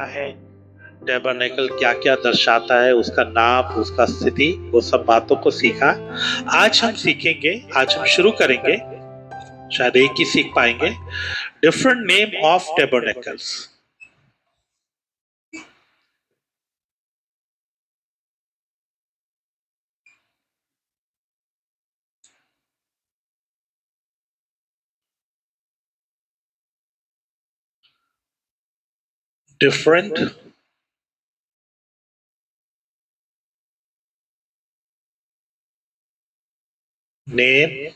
है, टैबरनेकल क्या क्या दर्शाता है, उसका नाम, उसका स्थिति, वो सब बातों को सीखा। आज हम सीखेंगे, आज हम शुरू करेंगे, शायद एक ही सीख पाएंगे, different name of tabernacles. Different name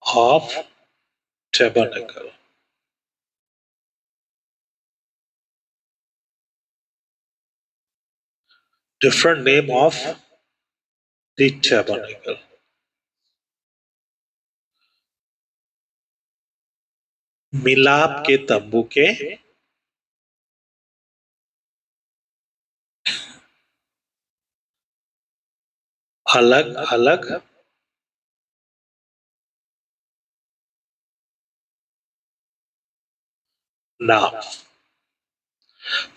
of tabernacle. Different name of the tabernacle. मिलाप के तंबू के अलग अलग नाम।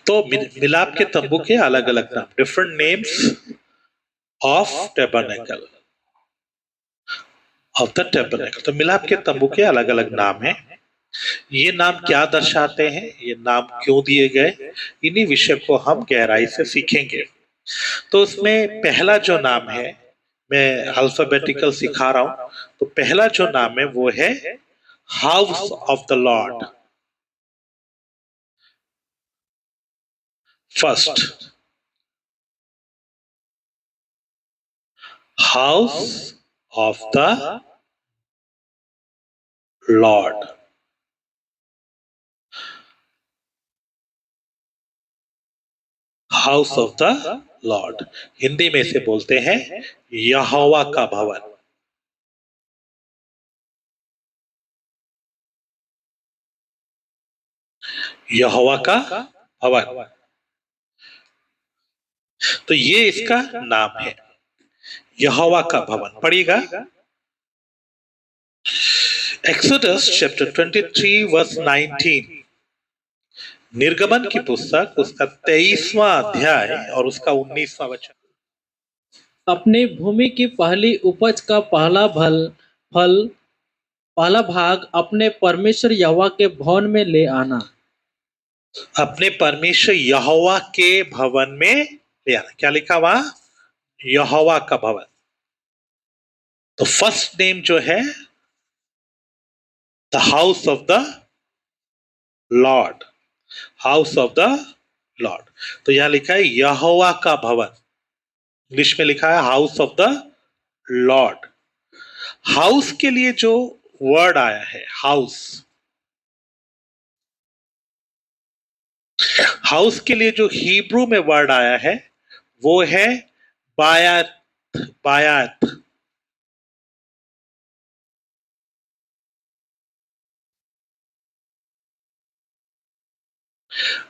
तो मिलाप के तंबू के अलग अलग नाम, different names of tabernacle, of the tabernacle. तो मिलाप के तंबू के अलग अलग नाम हैं। ये नाम क्या दर्शाते हैं, ये नाम क्यों दिए गए, इन्हीं विषय को हम गहराई से सीखेंगे। तो उसमें पहला जो नाम है, मैं अल्फाबेटिकल सिखा रहा हूं, तो पहला जो नाम है वो है house of the Lord. First, house of the Lord. House of the Lord Hindi में से बोलते हैं यहोवा का भवन। यहोवा का भवन, तो ये इसका नाम है, यहोवा का भवन। पढ़िएगा, एक्सोडस चैप्टर 23 वर्स 19, निर्गमन की पुस्तक उसका 23वां अध्याय और उसका 19वां वचन। अपनी भूमि की पहली उपज का फल पहला भाग अपने परमेश्वर यहोवा के भवन में ले आना। अपने परमेश्वर यहोवा के भवन में ले आना। क्या लिखा वहां? यहोवा का भवन। तो फर्स्ट नेम जो है the house of the Lord, house of the Lord. तो यहां लिखा है यहोवा का भवन, इंग्लिश में लिखा है house of the Lord. House के लिए जो वर्ड आया है, हाउस, हाउस के लिए जो हिब्रू में वर्ड आया है वो है बायात। बायात,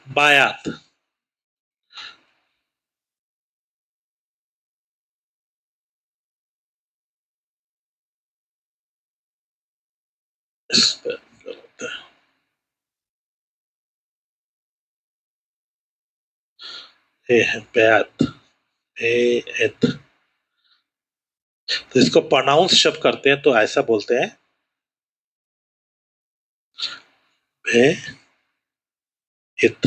बायात। बैत, बेत। तो इसको प्रोनाउंस जब करते हैं तो ऐसा बोलते हैं बे इत।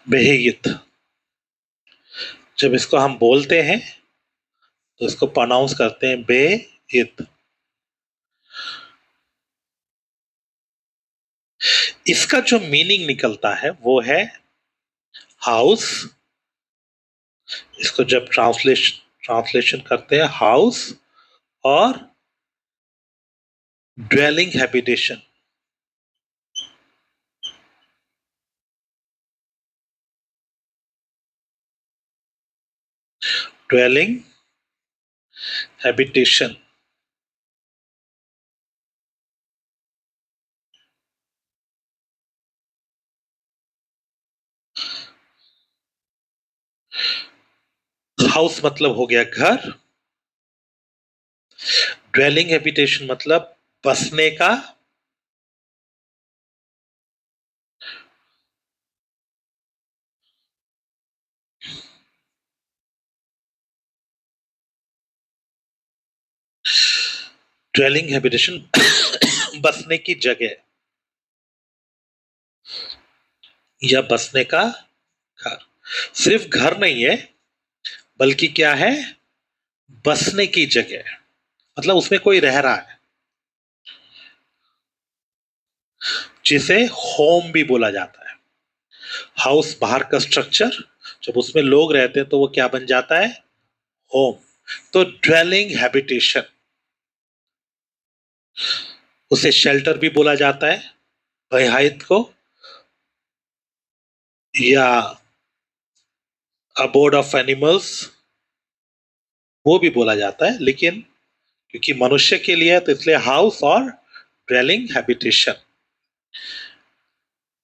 बेहित। जब इसको हम बोलते हैं तो इसको प्रोनाउंस करते हैं बे इत। इसका जो मीनिंग निकलता है वो है हाउस। इसको जब ट्रांसलेशन करते हैं हाउस और dwelling habitation. Dwelling habitation. House मतलब हो गया घर, ड्वेलिंग हैबिटेशन मतलब बसने का, ड्वेलिंग हैबिटेशन बसने की जगह या बसने का घर। सिर्फ घर नहीं है, बल्कि क्या है, बसने की जगह, मतलब उसमें कोई रह रहा है, जिसे होम भी बोला जाता है। हाउस बाहर का स्ट्रक्चर, जब उसमें लोग रहते हैं तो वो क्या बन जाता है, होम। तो ड्वेलिंग हैबिटेशन, उसे शेल्टर भी बोला जाता है, रिहायत को, या अबोर्ड ऑफ एनिमल्स वो भी बोला जाता है, लेकिन क्योंकि मनुष्य के लिए है तो इसलिए हाउस और ड्वेलिंग हैबिटेशन।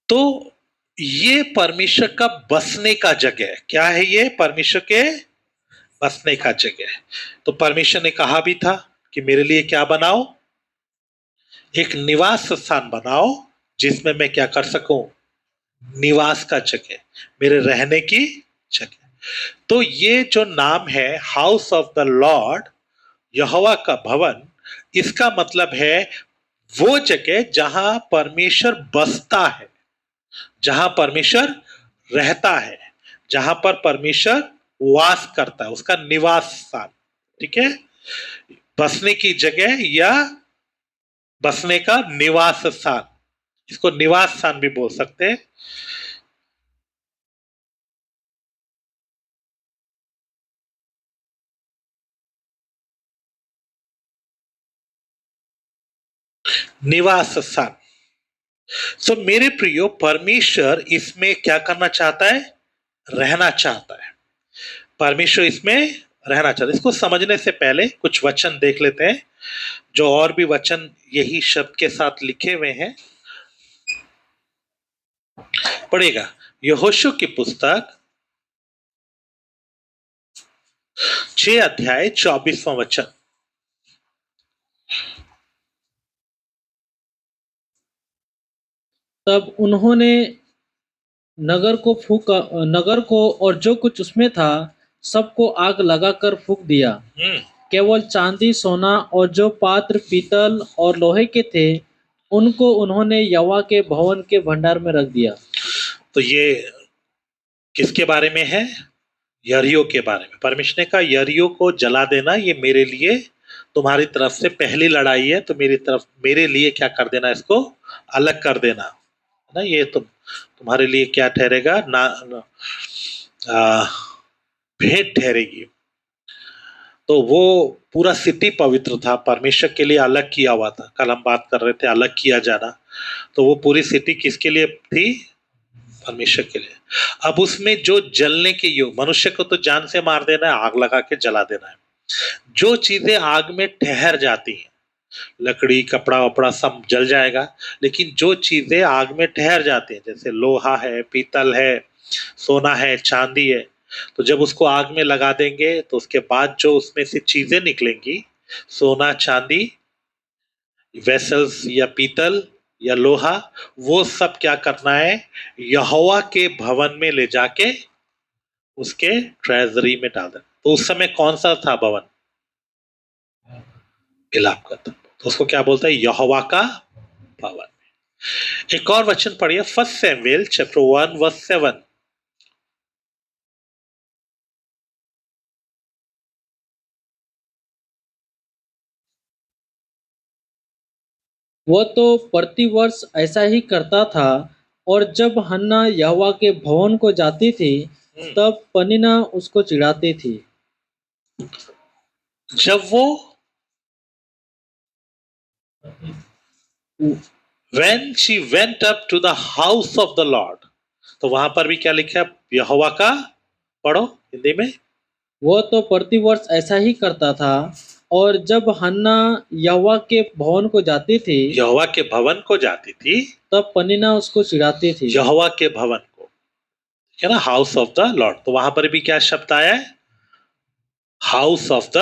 तो ये परमेश्वर का बसने का जगह है। क्या है ये, परमेश्वर के बसने का जगह है। तो परमेश्वर ने कहा भी था कि मेरे लिए क्या बनाओ, एक निवास स्थान बनाओ, जिसमें मैं क्या कर सकूं, निवास का जगह, मेरे रहने की जगह। तो ये जो नाम है हाउस ऑफ द लॉर्ड, यहोवा का भवन, इसका मतलब है वो जगह जहां परमेश्वर बसता है, जहां परमेश्वर रहता है, जहां पर परमेश्वर वास करता है, उसका निवास स्थान। ठीक है, बसने की जगह या बसने का निवास स्थान, इसको निवास स्थान भी बोल सकते हैं। निवास स्थान। सो मेरे प्रियो, परमेश्वर इसमें क्या करना चाहता है, रहना चाहता है। परमेश्वर इसमें रहना चाहता है। इसको समझने से पहले कुछ वचन देख लेते हैं, जो और भी वचन यही शब्द के साथ लिखे हुए हैं। पढ़ेगा यहोशू की पुस्तक 6 अध्याय 24वां वचन। तब उन्होंने नगर को और जो कुछ उसमें था सबको आग लगाकर फूंक दिया। केवल चांदी सोना और जो पात्र पीतल और लोहे के थे उनको उन्होंने यहोवा के भवन के भंडार में रख दिया। तो ये किसके बारे में है, यरीहो के बारे में। परमेश्वर ने कहा यरीहो को जला देना, ये मेरे लिए, तुम्हारी तरफ से पहली लड़ाई है, तो मेरे लिए क्या कर देना, इसको अलग कर देना ना, ये तुम्हारे लिए क्या ठहरेगा ना, भेंट ठहरेगी। तो वो पूरा सिटी पवित्र था, परमेश्वर के लिए अलग किया हुआ था। कल हम बात कर रहे थे अलग किया जाना, तो वो पूरी सिटी किसके लिए थी, परमेश्वर के लिए। अब उसमें जो जलने के योग, मनुष्य को तो जान से मार देना है, आग लगा के जला देना है। जो चीजें आग में ठहर जाती हैं, लकड़ी कपड़ा वपड़ा सब जल जाएगा, लेकिन जो चीजें आग में ठहर जाती हैं, जैसे लोहा है, पीतल है, सोना है, चांदी है, तो जब उसको आग में लगा देंगे तो उसके बाद जो उसमें से चीजें निकलेंगी, सोना चांदी, वेसल्स या पीतल या लोहा, वो सब क्या करना है, यहोवा के भवन में ले जाके उसके ट्रेजरी में डाल देना। तो उस समय कौन सा था भवन, मिलाप का तंबू, तो उसको क्या बोलता है, यहोवा का भवन। एक और वचन पढ़िए, फर्स्ट सैमुएल चैप्टर 1 वर्स 7। वह तो प्रतिवर्ष ऐसा ही करता था, और जब हन्ना यहोवा के भवन को जाती थी तब पनिना उसको चिढ़ाती थी। जब वो when she went up to the house of the Lord, तो वहां पर भी क्या लिखा है, यहोवा का, पढ़ो हिंदी में। वह तो प्रतिवर्ष ऐसा ही करता था, और जब हन्ना यहोवा के भवन को जाती थी यहोवा के भवन को जाती थी, तब पनिना उसको चिढ़ाती थी। यहोवा के भवन को, है ना, हाउस ऑफ द लॉर्ड। तो वहां पर भी क्या शब्द आया है, हाउस ऑफ द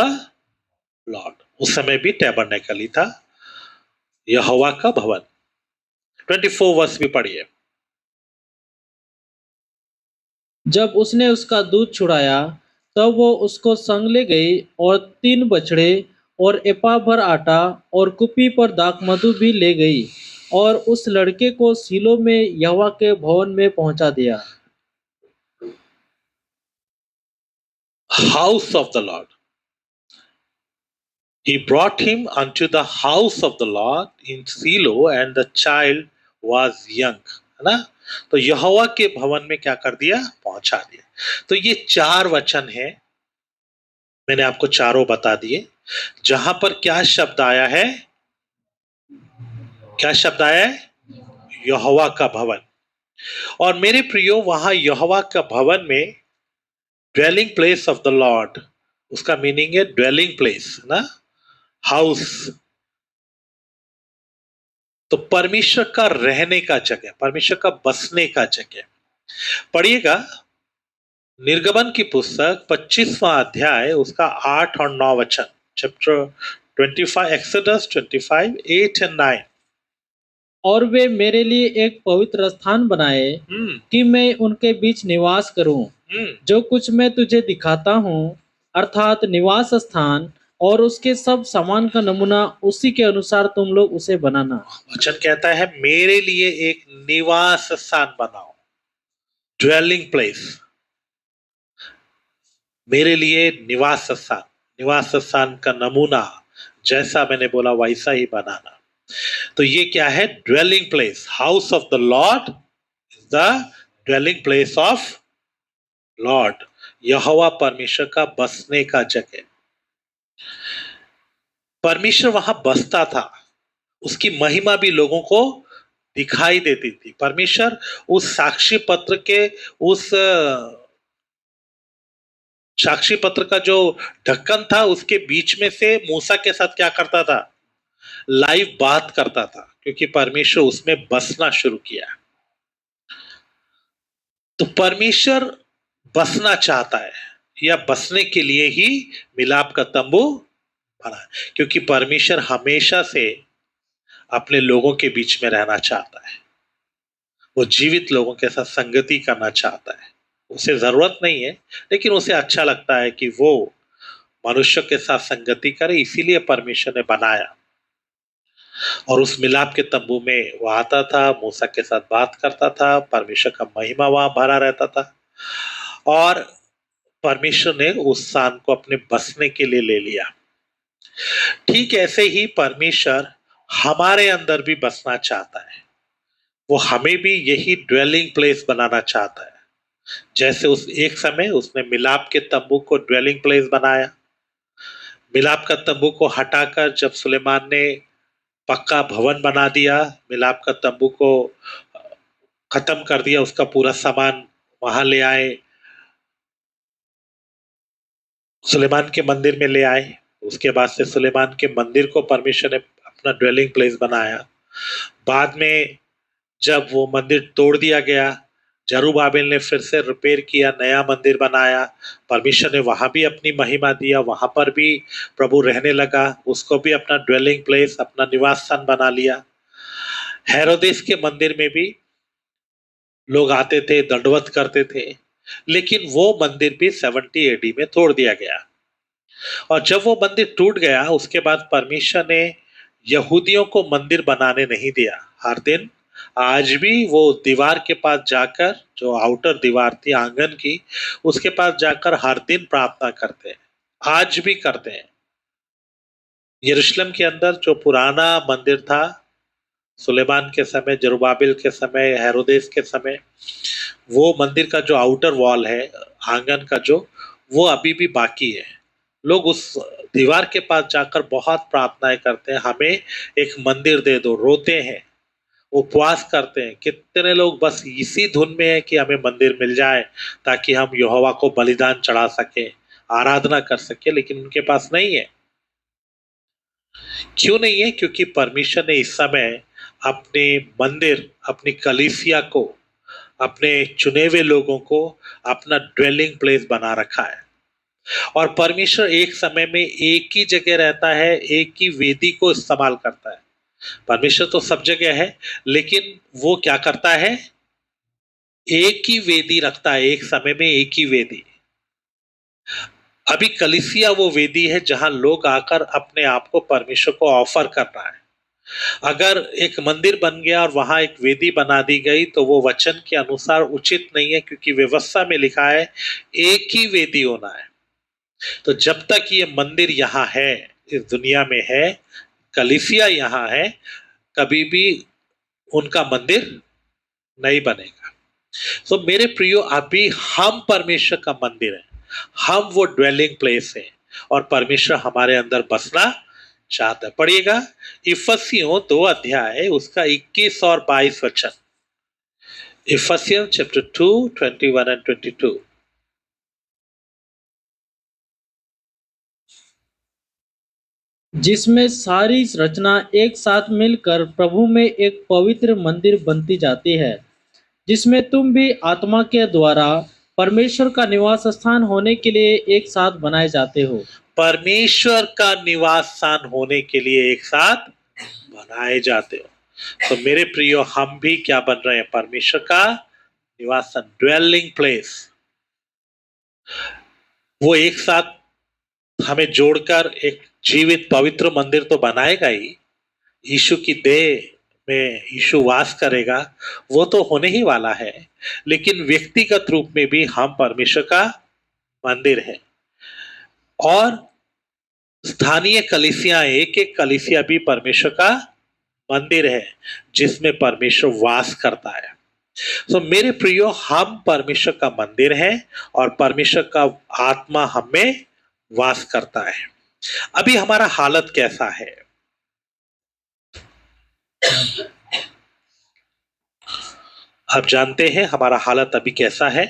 लॉर्ड, उस समय भी टैबरनेकल ही था, यहोवा का भवन। 24 वर्ष भी पढ़िए। जब उसने उसका दूध छुड़ाया, तब वो उसको संग ले गई और 3 बछड़े और एपा भर आटा और कुप्पी पर दाखमधु भी ले गई और उस लड़के को सीलो में यहोवा के भवन में पहुंचा दिया। House of the Lord, he brought him unto the house of the Lord in Shiloh and the child was young, है ना। तो यहोवा के भवन में क्या कर दिया, पहुंचा दिया। तो ये 4 वचन है, मैंने आपको चारों बता दिए। जहां पर क्या शब्द आया है, क्या शब्द आया है, यहोवा का भवन। और मेरे प्रियो, वहां यहोवा का भवन में dwelling place of the Lord, उसका मीनिंग है ड्वेलिंग प्लेस ना, हाउस। तो परमेश्वर का रहने का जगह, परमेश्वर का बसने का जगह। पढ़िएगा निर्गमन की पुस्तक 25वां अध्याय, उसका 8 और 9 वचन, चैप्टर 25, एक्सोडस 25, 8 and 9। और वे मेरे लिए एक पवित्र स्थान बनाए कि मैं उनके बीच निवास करूं। जो कुछ मैं तुझे दिखाता हूं, अर्थात निवास स्थान और उसके सब सामान का नमूना, उसी के अनुसार तुम लोग उसे बनाना। वचन कहता है मेरे लिए एक निवास स्थान बनाओ, ड्वेलिंग प्लेस, मेरे लिए निवास स्थान, निवास स्थान का नमूना जैसा मैंने बोला वैसा ही बनाना। तो ये क्या है, dwelling place. House of the Lord is the dwelling place of Lord, यहोवा परमेश्वर का बसने का जगह। परमेश्वर वहां बसता था, उसकी महिमा भी लोगों को दिखाई देती थी। परमेश्वर उस साक्षी पत्र के, उस साक्षी पत्र का जो ढक्कन था उसके बीच में से मूसा के साथ क्या करता था, लाइव बात करता था, क्योंकि परमेश्वर उसमें बसना शुरू किया। तो परमेश्वर बसना चाहता है, या बसने के लिए ही मिलाप का तंबू बना, क्योंकि परमेश्वर हमेशा से अपने लोगों के बीच में रहना चाहता है। वो जीवित लोगों के साथ संगति करना चाहता है। उसे जरूरत नहीं है, लेकिन उसे अच्छा लगता है कि वो मनुष्य के साथ संगति करे, इसीलिए परमेश्वर ने बनाया। और उस मिलाप के तंबू में वो आता था, मूसा के साथ बात करता था, परमेश्वर का महिमा वहां भरा रहता था। और परमेश्वर ने उस स्थान को अपने बसने के लिए ले लिया। ठीक ऐसे ही परमेश्वर हमारे अंदर भी बसना चाहता है, वो हमें भी यही ड्वेलिंग प्लेस बनाना चाहता है। जैसे उस एक समय उसने मिलाप के तंबू को ड्वेलिंग प्लेस बनाया। मिलाप का तंबू को हटाकर जब सुलेमान ने पक्का भवन बना दिया, मिलाप का तंबू को खत्म कर दिया, उसका पूरा सामान वहां ले आए, सुलेमान के मंदिर में ले आए। उसके बाद से सुलेमान के मंदिर को परमेश्वर ने अपना ड्वेलिंग प्लेस बनाया। बाद में जब वो मंदिर तोड़ दिया गया, जरूबाबेल ने फिर से रिपेयर किया, नया मंदिर बनाया, परमेश्वर ने वहां भी अपनी महिमा दिया, वहां पर भी प्रभु रहने लगा, उसको भी अपना ड्वेलिंग प्लेस, अपना निवास स्थान बना लिया। हेरोदेस के मंदिर में भी लोग आते थे, दंडवत करते थे, लेकिन वो मंदिर भी 70 एडी में तोड़ दिया गया। और जब वो मंदिर टूट गया, उसके बाद परमेश्वर ने यहूदियों को मंदिर बनाने नहीं दिया। हर दिन आज भी वो दीवार के पास जाकर, जो आउटर दीवार थी आंगन की, उसके पास जाकर हर दिन प्रार्थना करते हैं, आज भी करते हैं। यरूशलेम के अंदर जो पुराना मंदिर था, सुलेमान के समय, जरुब्बाबिल के समय, हेरोदेस के समय, वो मंदिर का जो आउटर वॉल है, आंगन का जो, वो अभी भी बाकी है। लोग उस दीवार के पास जाकर बहुत प्रार्थनाएं करते हैं, हमें एक मंदिर दे दो, रोते हैं, उपवास करते हैं। कितने लोग बस इसी धुन में है कि हमें मंदिर मिल जाए ताकि हम यहोवा को बलिदान चढ़ा सके, आराधना कर सके, लेकिन उनके पास नहीं है। क्यों नहीं है? क्योंकि परमेश्वर ने इस समय अपने मंदिर, अपनी कलीसिया को, अपने चुने हुए लोगों को अपना ड्वेलिंग प्लेस बना रखा है। और परमेश्वर एक समय में एक ही जगह रहता है, एक ही वेदी को इस्तेमाल करता है। परमेश्वर तो सब जगह है, लेकिन वो क्या करता है, एक ही वेदी रखता है, एक समय में एक ही वेदी। अभी कलीसिया वो वेदी है जहां लोग आकर अपने आप को परमेश्वर को ऑफर कर रहा है। अगर एक मंदिर बन गया और वहां एक वेदी बना दी गई तो वो वचन के अनुसार उचित नहीं है, क्योंकि व्यवस्था में लिखा है एक ही वेदी होना है। तो जब तक ये मंदिर यहाँ है, इस दुनिया में है, कलीसिया यहाँ है, कभी भी उनका मंदिर नहीं बनेगा। तो मेरे प्रियो, अभी हम परमेश्वर का मंदिर है, हम वो ड्वेलिंग प्लेस है और परमेश्वर हमारे अंदर बसना चाहता है। पढ़िएगा इफिसियों 2 अध्याय उसका 21 और 22 वचन। Ephesians chapter 2 21 and 22। जिसमें सारी रचना एक साथ मिलकर प्रभु में एक पवित्र मंदिर बनती जाती है, जिसमें तुम भी आत्मा के द्वारा परमेश्वर का निवास स्थान होने के लिए एक साथ बनाए जाते हो। परमेश्वर का निवास स्थान होने के लिए एक साथ बनाए जाते हो। तो मेरे प्रियो, हम भी क्या बन रहे हैं, परमेश्वर का निवास स्थान, ड्वेलिंग प्लेस। वो एक साथ हमें जोड़कर एक जीवित पवित्र मंदिर तो बनाएगा ही। यीशु की देह में यीशु वास करेगा, वो तो होने ही वाला है, लेकिन व्यक्तिगत रूप में भी हम परमेश्वर का मंदिर है। और स्थानीय कलीसिया, एक एक कलीसिया भी परमेश्वर का मंदिर है जिसमें परमेश्वर वास करता है। तो मेरे प्रियो, हम परमेश्वर का मंदिर है और परमेश्वर का आत्मा हमें वास करता है। अभी हमारा हालत कैसा है? आप जानते हैं हमारा हालत अभी कैसा है?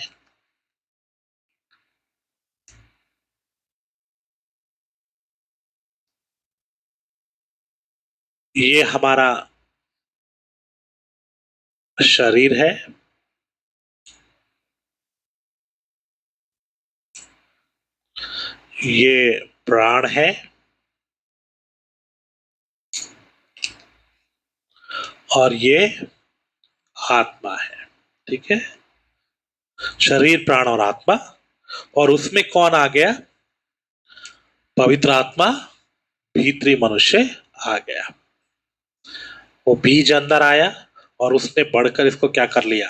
ये हमारा शरीर है, ये प्राण है और ये आत्मा है। ठीक है, शरीर, प्राण और आत्मा। और उसमें कौन आ गया? पवित्र आत्मा भीतरी मनुष्य आ गया। वो बीज अंदर आया और उसने बढ़कर इसको क्या कर लिया?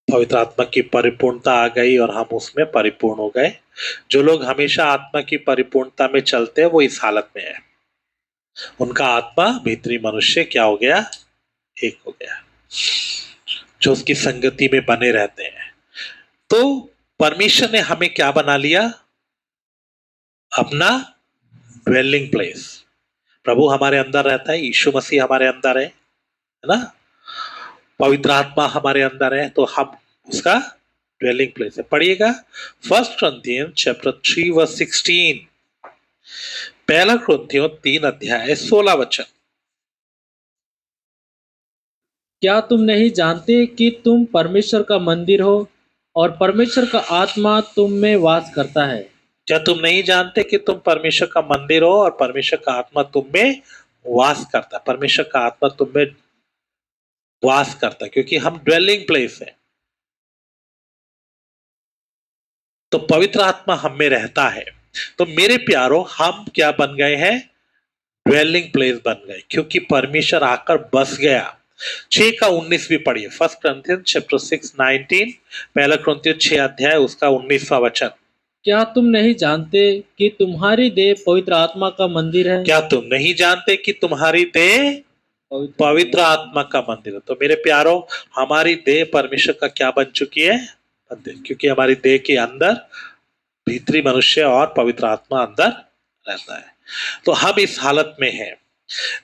पवित्र आत्मा की परिपूर्णता आ गई और हम उसमें परिपूर्ण हो गए। जो लोग हमेशा आत्मा की परिपूर्णता में चलते हैं वो इस हालत में है, उनका आत्मा भीतरी मनुष्य क्या हो गया? एक हो गया, जो उसकी संगति में बने रहते हैं। तो परमेश्वर ने हमें क्या बना लिया? अपना ड्वेलिंग प्लेस। प्रभु हमारे अंदर रहता है, यीशु मसीह हमारे अंदर है ना, पवित्र आत्मा हमारे अंदर है, तो हम उसका ड्वेलिंग प्लेस है। पढ़िएगा 1 Corinthians chapter 3 verse 16। पहला कुरिन्थियों 3 अध्याय 16 वचन। क्या तुम नहीं जानते कि तुम परमेश्वर का मंदिर हो और परमेश्वर का आत्मा तुम में वास करता है? क्या तुम नहीं जानते कि तुम परमेश्वर का मंदिर हो और परमेश्वर का आत्मा तुम में वास करता है? परमेश्वर का आत्मा तुम में वास करता है क्योंकि हम ड्वेलिंग प्लेस है। तो पवित्र आत्मा हम में रहता है। तो मेरे प्यारो, हम क्या बन गए हैं? ड्वेलिंग प्लेस बन गए, क्योंकि परमेश्वर आकर बस गया। 6 का 19 भी पढ़िए। 1 Corinthians chapter 6 19। पहला कुरिन्थियों 6 अध्याय उसका 19वां वचन। क्या तुम नहीं जानते कि तुम्हारी देह पवित्र आत्मा का मंदिर है? क्या तुम नहीं जानते कि तुम्हारी देह पवित्र आत्मा का मंदिर है? तो मेरे प्यारो, हमारी देह परमेश्वर का क्या बन चुकी है? मंदिर। क्योंकि हमारी देह के अंदर भीतरी मनुष्य और पवित्र आत्मा अंदर रहता है। तो हम इस हालत में हैं,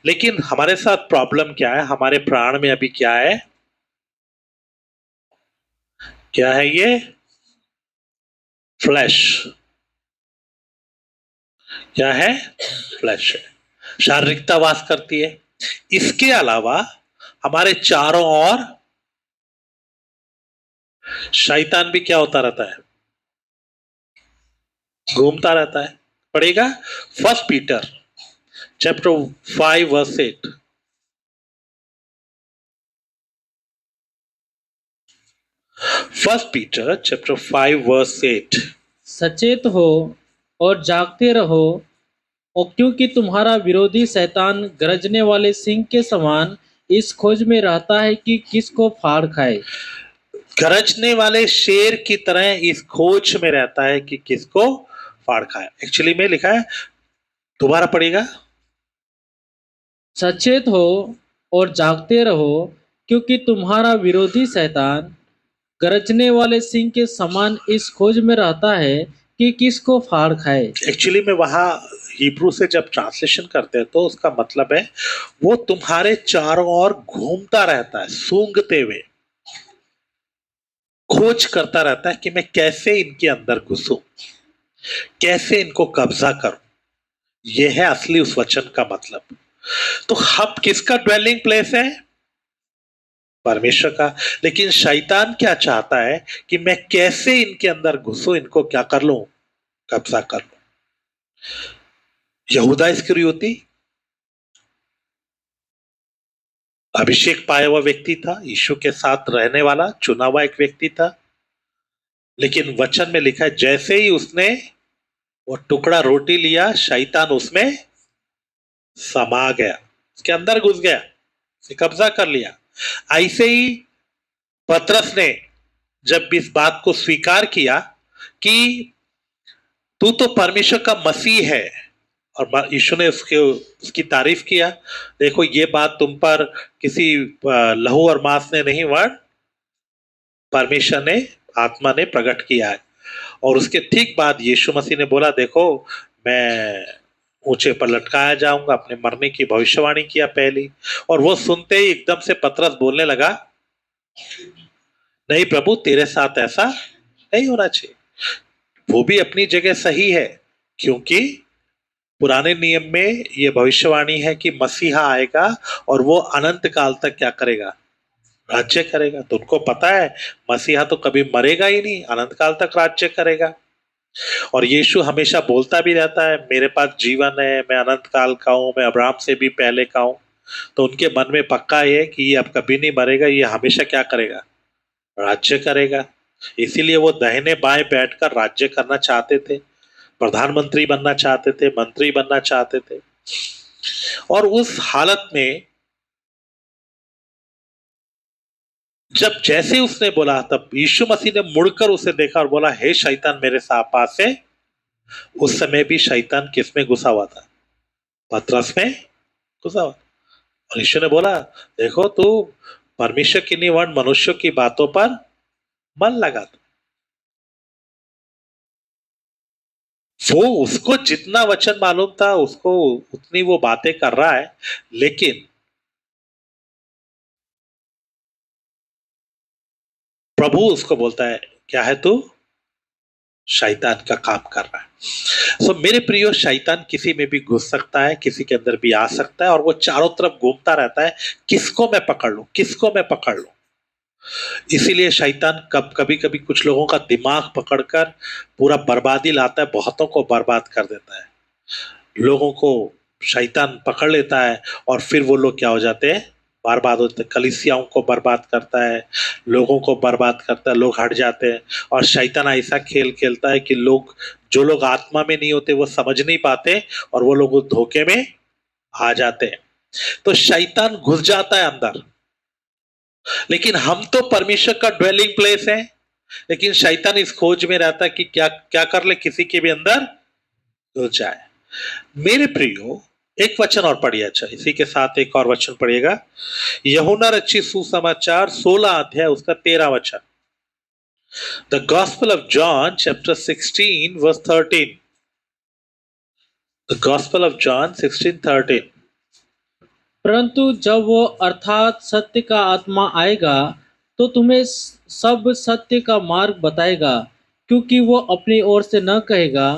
लेकिन हमारे साथ प्रॉब्लम क्या है? हमारे प्राण में अभी क्या है? क्या है ये? फ्लैश। क्या है? फ्लैश है, शारीरिकता वास करती है। इसके अलावा हमारे चारों ओर शैतान भी क्या होता रहता है? घूमता रहता है। पढ़ेगा first Peter chapter 5 verse 8। First Peter chapter 5 verse 8। सचेत हो और जागते रहो, और क्योंकि तुम्हारा विरोधी शैतान गरजने वाले सिंह के समान इस खोज में रहता है कि किसको फाड़ खाए। गरजने वाले शेर की तरह इस खोज में रहता है कि किसको फाड़ खाए। एक्चुअली में लिखा है, दोबारा पढ़ेगा। सचेत हो और जागते रहो, क्योंकि तुम्हारा विरोधी शैतान गरजने वाले सिंह के समान इस खोज में रहता है कि किसको फाड़ खाए। एक्चुअली में वहां हिब्रू से जब ट्रांसलेशन करते हैं तो उसका मतलब है वो तुम्हारे चारों ओर घूमता रहता है, सूंघते हुए खोज करता रहता है कि मैं कैसे इनके अंदर घुसूं, कैसे इनको कब्जा करूं। यह है असली उस वचन का मतलब। तो हम किसका ड्वेलिंग प्लेस है? परमेश्वर का। लेकिन शैतान क्या चाहता है कि मैं कैसे इनके अंदर घुसूं, इनको क्या कर लूं, कब्जा कर लूं। यहूदा इस्करियोती अभिषेक पाया हुआ व्यक्ति था, यीशु के साथ रहने वाला चुना हुआ एक व्यक्ति था। लेकिन वचन में लिखा है जैसे ही उसने वो टुकड़ा रोटी लिया, शैतान उसमें समा गया, उसके अंदर घुस गया, उसे कब्जा कर लिया। ऐसे ही पतरस ने जब इस बात को स्वीकार किया कि तू तो परमेश्वर का मसीह है, और यीशु ने उसकी तारीफ किया, देखो ये बात तुम पर किसी लहू और मांस ने नहीं, वर्ण परमेश्वर ने, आत्मा ने प्रकट किया है। और उसके ठीक बाद यीशु मसीह ने बोला, देखो मैं ऊंचे पर लटकाया जाऊंगा, अपने मरने की भविष्यवाणी किया पहली। और वो सुनते ही एकदम से पतरस बोलने लगा, नहीं प्रभु, तेरे साथ ऐसा नहीं होना चाहिए। वो भी अपनी जगह सही है, क्योंकि पुराने नियम में यह भविष्यवाणी है कि मसीहा आएगा और वो अनंत काल तक क्या करेगा, राज्य करेगा। तो उनको पता है मसीहा तो कभी मरेगा ही नहीं, अनंत काल तक राज्य करेगा। और यीशु हमेशा बोलता भी रहता है, मेरे पास जीवन है, मैं अनंत काल का हूं, मैं अब्राहम से भी पहले का हूं। तो उनके मन में पक्का है कि ये अब कभी नहीं मरेगा, ये हमेशा क्या करेगा, राज्य करेगा। इसीलिए वो दाहिने बाएं बैठकर राज्य करना चाहते थे, प्रधानमंत्री बनना चाहते थे, मंत्री बनना चाहते थे। और उस हालत में जब जैसे उसने बोला, तब यीशु मसीह ने मुड़कर उसे देखा और बोला, हे शैतान मेरे पास से। उस समय भी शैतान किस में घुसा हुआ था? पतरस में घुसा हुआ। और यीशु ने बोला, देखो तू परमेश्वर की नहीं वर्ण मनुष्यों की बातों पर मन लगा। वो उसको जितना वचन मालूम था उसको उतनी वो बातें कर रहा है, लेकिन प्रभु उसको बोलता है, क्या है तू शैतान का काम कर रहा है। सो मेरे प्रियो, शैतान किसी में भी घुस सकता है, किसी के अंदर भी आ सकता है, और वो चारों तरफ घूमता रहता है, किसको मैं पकड़ लूं, किसको मैं पकड़ लूं। इसीलिए शैतान कभी कभी कुछ लोगों का दिमाग पकड़कर पूरा बर्बादी लाता है, बहुतों को बर्बाद कर देता है। लोगों को शैतान पकड़ लेता है और फिर वो लोग क्या हो जाते हैं, बर्बाद होते हैं। कलीसियाओं को बर्बाद करता है, लोगों को बर्बाद करता है, लोग हट जाते हैं। और शैतान ऐसा खेल खेलता है कि जो लोग आत्मा में नहीं होते वो समझ नहीं पाते, और वो लोग उस धोखे में आ जाते हैं। तो शैतान घुस जाता है अंदर, लेकिन हम तो परमेश्वर का ड्वेलिंग प्लेस है। लेकिन शैतान इस खोज में रहता है कि क्या क्या कर ले, किसी के भी अंदर घुस जाए। मेरे प्रियो, एक वचन और पढ़िए, अच्छा इसी के साथ एक और वचन पढ़िएगा, यूहन्ना रचित सुसमाचार 16 अध्याय उसका 13 वचन। The gospel of John chapter 16 verse 13। The gospel of John 16:13। परंतु जब वो अर्थात सत्य का आत्मा आएगा तो तुम्हें सब सत्य का मार्ग बताएगा, क्योंकि वो अपनी ओर से न कहेगा,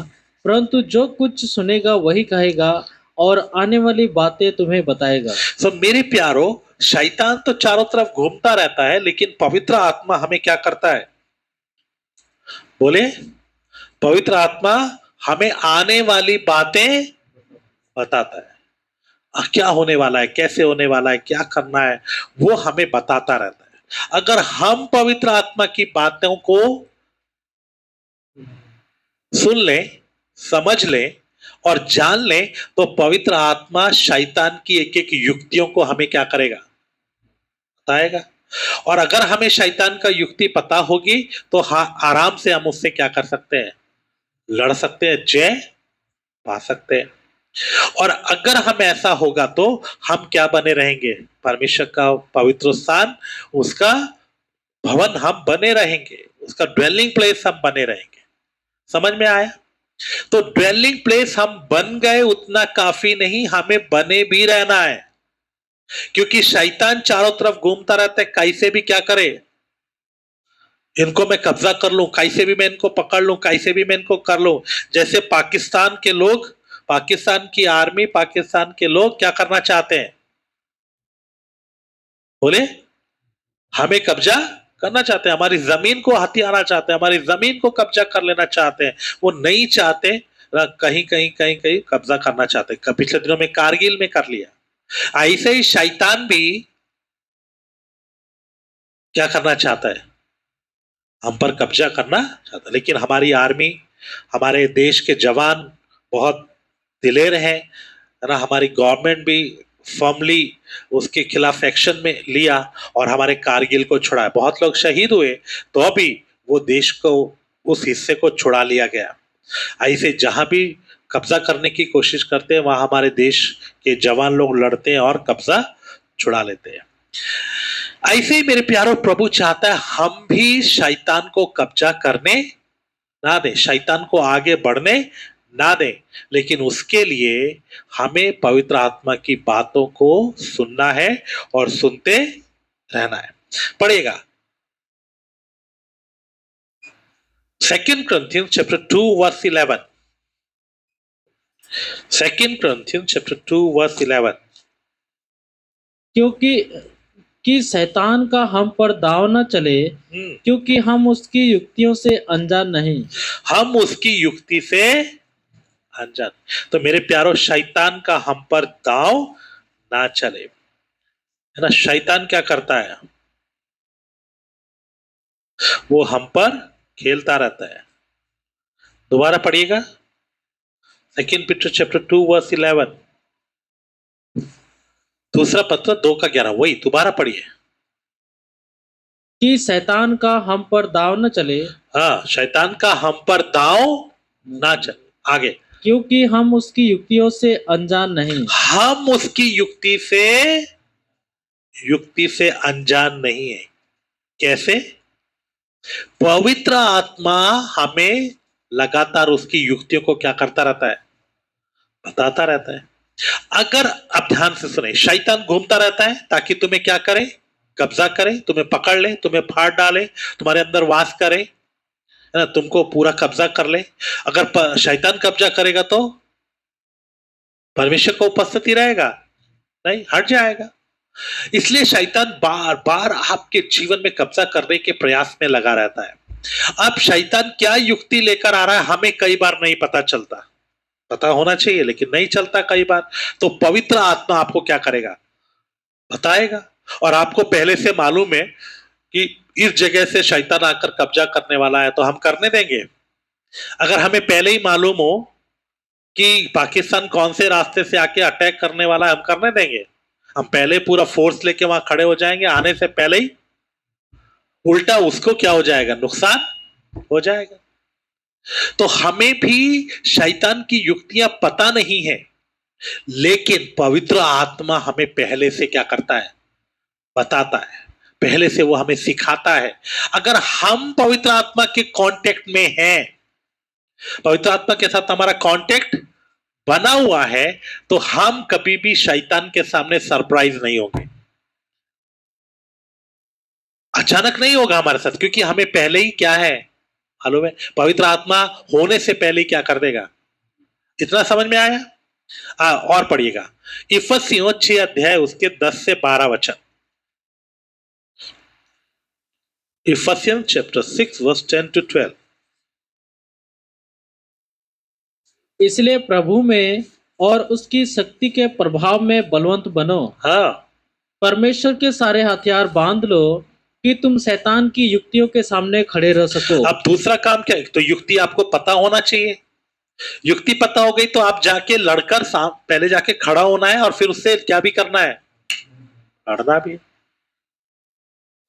परंतु जो कुछ सुनेगा वही कहेगा और आने वाली बातें तुम्हें बताएगा। सो मेरे प्यारो, शैतान तो चारों तरफ घूमता रहता है, लेकिन पवित्र आत्मा हमें क्या करता है? बोले, पवित्र आत्मा हमें आने वाली बातें बताता है। क्या होने वाला है, कैसे होने वाला है, क्या करना है, वो हमें बताता रहता है। अगर हम पवित्र आत्मा की बातों को सुन लें, समझ लें और जान लें, तो पवित्र आत्मा शैतान की एक एक युक्तियों को हमें क्या करेगा, बताएगा। और अगर हमें शैतान का युक्ति पता होगी तो आराम से हम उससे क्या कर सकते हैं, लड़ सकते हैं, जय पा सकते हैं। और अगर हम ऐसा होगा तो हम क्या बने रहेंगे, परमेश्वर का पवित्र स्थान, उसका भवन हम बने रहेंगे, उसका ड्वेलिंग प्लेस हम बने रहेंगे। समझ में आया? तो ड्वेलिंग प्लेस हम बन गए उतना काफी नहीं, हमें बने भी रहना है। क्योंकि शैतान चारों तरफ घूमता रहता है, कैसे भी क्या करे, इनको मैं कब्जा कर लूं, कैसे भी मैं इनको पकड़ लूं, कैसे भी मैं इनको कर लूं। जैसे पाकिस्तान के लोग, पाकिस्तान की आर्मी, पाकिस्तान के लोग क्या करना चाहते हैं, बोले हमें कब्जा करना चाहते हैं, हमारी जमीन को हथियाना चाहते हैं, हमारी जमीन को कब्जा कर लेना चाहते हैं। वो नहीं चाहते, कहीं कहीं कहीं कहीं कब्जा करना चाहते हैं। पिछले दिनों में कारगिल में कर लिया। ऐसे ही शैतान भी क्या करना चाहता है, हम पर कब्जा करना चाहता है। लेकिन हमारी आर्मी, हमारे देश के जवान बहुत दिलेर हैं, है ना। हमारी गवर्नमेंट भी फर्मली उसके खिलाफ एक्शन में लिया और हमारे कारगिल को छुड़ाया। बहुत लोग शहीद हुए, तो अभी वो देश को, उस हिस्से को छुड़ा लिया गया। ऐसे जहां भी कब्जा करने की कोशिश करते हैं, वहां हमारे देश के जवान लोग लड़ते हैं और कब्जा छुड़ा लेते हैं। ऐसे ही मेरे प्यारों, प्रभु चाहता है हम भी शैतान को कब्जा करने ना दें, शैतान को आगे बढ़ने ना दें। लेकिन उसके लिए हमें पवित्र आत्मा की बातों को सुनना है और सुनते रहना है। पढ़िएगा 2 Corinthians chapter 2 verse 11। 2 Corinthians chapter 2 verse 11। क्योंकि कि शैतान का हम पर दाव न चले, क्योंकि हम उसकी युक्तियों से अनजान नहीं। हम उसकी युक्ति से अनजान। तो मेरे प्यारों, शैतान का हम पर दाव ना चले, है ना। शैतान क्या करता है, वो हम पर खेलता रहता है। दोबारा पढ़िएगा 2 Peter chapter 2 verse 11। दूसरा पत्र 2 का 11, वही दोबारा पढ़िए। कि शैतान का हम पर दाव न चले, हाँ, शैतान का हम पर दाव ना चले। आगे, क्योंकि हम उसकी युक्तियों से अनजान नहीं। हम उसकी युक्ति से अनजान नहीं है। कैसे? पवित्र आत्मा हमें लगातार उसकी युक्तियों को क्या करता रहता है, बताता रहता है। अगर आप ध्यान से सुने, शैतान घूमता रहता है ताकि तुम्हें क्या करे, कब्जा करे, तुम्हें पकड़ ले, तुम्हें फाड़ डाले, तुम्हारे अंदर वास करे, है ना, तुमको पूरा कब्जा कर ले। अगर शैतान कब्जा करेगा तो परमेश्वर को उपस्थिति रहेगा नहीं, हट जाएगा। इसलिए शैतान बार बार आपके जीवन में कब्जा करने के प्रयास में लगा रहता है। अब शैतान क्या युक्ति लेकर आ रहा है, हमें कई बार नहीं पता चलता। पता होना चाहिए लेकिन नहीं चलता कई बार। तो पवित्र आत्मा आपको क्या करेगा, बताएगा। और आपको पहले से मालूम है कि इस जगह से शैतान आकर कब्जा करने वाला है, तो हम करने देंगे। अगर हमें पहले ही मालूम हो कि पाकिस्तान कौन से रास्ते से आके अटैक करने वाला है, हम करने देंगे? हम पहले पूरा फोर्स लेके वहां खड़े हो जाएंगे, आने से पहले ही। उल्टा उसको क्या हो जाएगा, नुकसान हो जाएगा। तो हमें भी शैतान की युक्तियां पता नहीं है, लेकिन पवित्र आत्मा हमें पहले से क्या करता है, बताता है। पहले से वो हमें सिखाता है। अगर हम पवित्र आत्मा के कांटेक्ट में हैं, पवित्र आत्मा के साथ हमारा कांटेक्ट बना हुआ है, तो हम कभी भी शैतान के सामने सरप्राइज नहीं होंगे। अचानक नहीं होगा हमारे साथ, क्योंकि हमें पहले ही क्या है मालूम है। पवित्र आत्मा होने से पहले ही क्या कर देगा। इतना समझ में आया? और पढ़िएगा इफिसियों 6 अध्याय उसके 10 से 12 वचन। Ephesians chapter 6 verse 10 to 12। इसलिए प्रभु में और उसकी शक्ति के प्रभाव में बलवंत बनो। हाँ, परमेश्वर के सारे हथियार बांध लो कि तुम शैतान की युक्तियों के सामने खड़े रह सको। अब दूसरा काम क्या है? तो युक्ति आपको पता होना चाहिए। युक्ति पता हो गई तो आप जाके लड़कर पहले जाके खड़ा होना है और फिर उससे क्या भी करना है, लड़ना भी है।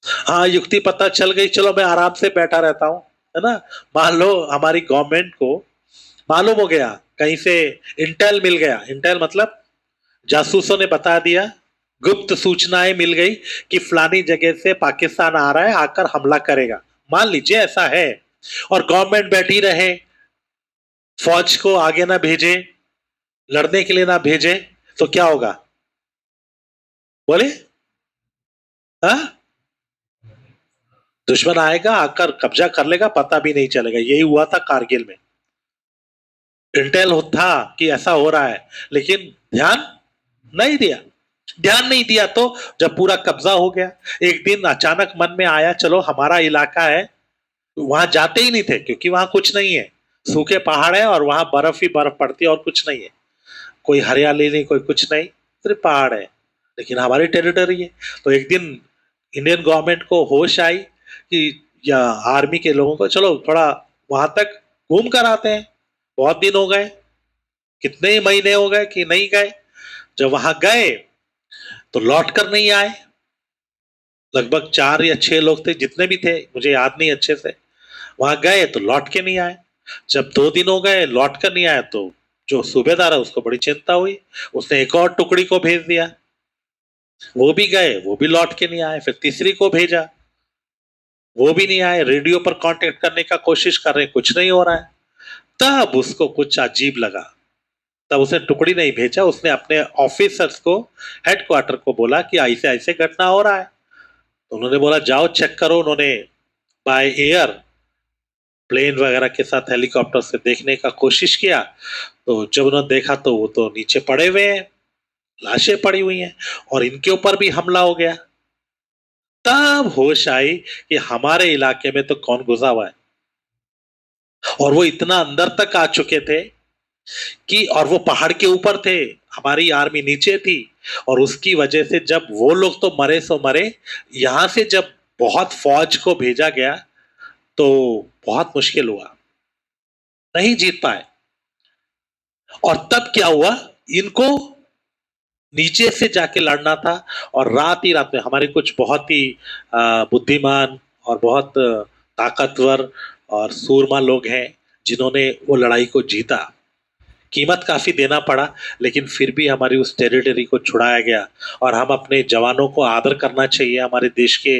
हाँ, युक्ति पता चल गई, चलो मैं आराम से बैठा रहता हूं, है ना। मान लो हमारी गवर्नमेंट को मालूम हो गया, कहीं से इंटेल मिल गया, इंटेल मतलब जासूसों ने बता दिया, गुप्त सूचनाएं मिल गई कि फलानी जगह से पाकिस्तान आ रहा है, आकर हमला करेगा। मान लीजिए ऐसा है, और गवर्नमेंट बैठी रहे, फौज को आगे ना भेजे, लड़ने के लिए ना भेजे, तो क्या होगा बोले? हाँ, दुश्मन आएगा, आकर कब्जा कर लेगा, पता भी नहीं चलेगा। यही हुआ था कारगिल में। इंटेल था कि ऐसा हो रहा है, लेकिन ध्यान नहीं दिया। ध्यान नहीं दिया तो जब पूरा कब्जा हो गया, एक दिन अचानक मन में आया चलो हमारा इलाका है, वहां जाते ही नहीं थे क्योंकि वहां कुछ नहीं है, सूखे पहाड़ है और वहां बर्फ ही बर्फ पड़ती है और कुछ नहीं है, कोई हरियाली नहीं, कोई कुछ नहीं, सिर्फ पहाड़ है, लेकिन हमारी टेरिटरी है। तो एक दिन इंडियन गवर्नमेंट को होश आई कि या आर्मी के लोगों को चलो थोड़ा वहां तक घूम कर आते हैं, बहुत दिन हो गए, कितने ही महीने हो गए कि नहीं गए। जब वहां गए तो लौट कर नहीं आए। लगभग 4 या 6 लोग थे, जितने भी थे मुझे याद नहीं अच्छे से। वहां गए तो लौट के नहीं आए। जब 2 दिन हो गए लौट कर नहीं आए तो जो सूबेदार है उसको बड़ी चिंता हुई, उसने एक और टुकड़ी को भेज दिया, वो भी गए, वो भी लौट के नहीं आए। फिर तीसरी को भेजा, वो भी नहीं आए। रेडियो पर कांटेक्ट करने का कोशिश कर रहे हैं, कुछ नहीं हो रहा है। तब उसको कुछ अजीब लगा, तब उसने टुकड़ी नहीं भेजा, उसने अपने ऑफिसर्स को, हेडक्वार्टर को बोला कि ऐसे ऐसे घटना हो रहा है। तो उन्होंने बोला जाओ चेक करो। उन्होंने बाय एयर प्लेन वगैरह के साथ हेलीकॉप्टर से देखने का कोशिश किया, तो जब उन्होंने देखा तो वो तो नीचे पड़े हुए हैं, लाशें पड़ी हुई हैं, और इनके ऊपर भी हमला हो गया। तब होश आई कि हमारे इलाके में तो कौन घुसा हुआ है, और वो इतना अंदर तक आ चुके थे कि, और वो पहाड़ के ऊपर थे, हमारी आर्मी नीचे थी, और उसकी वजह से जब वो लोग तो मरे सो मरे, यहां से जब बहुत फौज को भेजा गया तो बहुत मुश्किल हुआ, नहीं जीत पाए। और तब क्या हुआ, इनको नीचे से जाके लड़ना था, और रात ही रात में हमारे कुछ बहुत ही बुद्धिमान और बहुत ताकतवर और सूरमा लोग हैं जिन्होंने वो लड़ाई को जीता। कीमत काफी देना पड़ा, लेकिन फिर भी हमारी उस टेरिटरी को छुड़ाया गया। और हम अपने जवानों को आदर करना चाहिए। हमारे देश के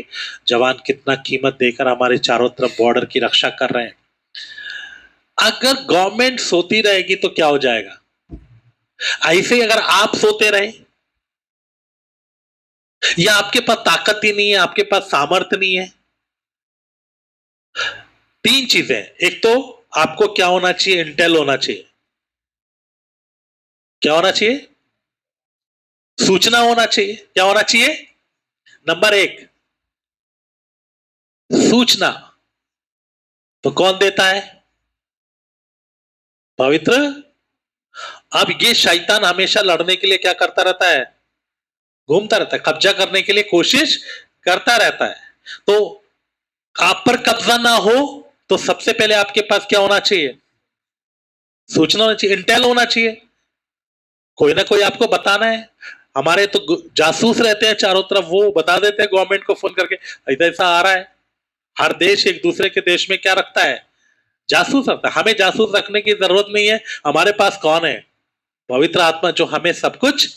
जवान कितना कीमत देकर हमारे चारों तरफ बॉर्डर की रक्षा कर रहे हैं। अगर गवर्नमेंट सोती रहेगी तो क्या हो जाएगा? ऐसे ही अगर आप सोते रहे, या आपके पास ताकत ही नहीं है, आपके पास सामर्थ्य नहीं है, 3 चीजें, एक तो आपको क्या होना चाहिए, इंटेल होना चाहिए। क्या होना चाहिए? सूचना होना चाहिए। क्या होना चाहिए? नंबर 1 सूचना। तो कौन देता है? पवित्र। अब ये शैतान हमेशा लड़ने के लिए क्या करता रहता है? घूमता रहता है, कब्जा करने के लिए कोशिश करता रहता है। तो आप पर कब्जा ना हो तो सबसे पहले आपके पास क्या होना चाहिए? सूचना होना चाहिए, इंटेल होना चाहिए। कोई ना कोई आपको बताना है। हमारे तो जासूस रहते हैं चारों तरफ, वो बता देते हैं गवर्नमेंट को फोन करके ऐसा ऐसा आ रहा है। हर देश एक दूसरे के देश में क्या रखता है? जासूस रखता है। हमें जासूस रखने की जरूरत नहीं है। हमारे पास कौन है? पवित्र आत्मा, जो हमें सब कुछ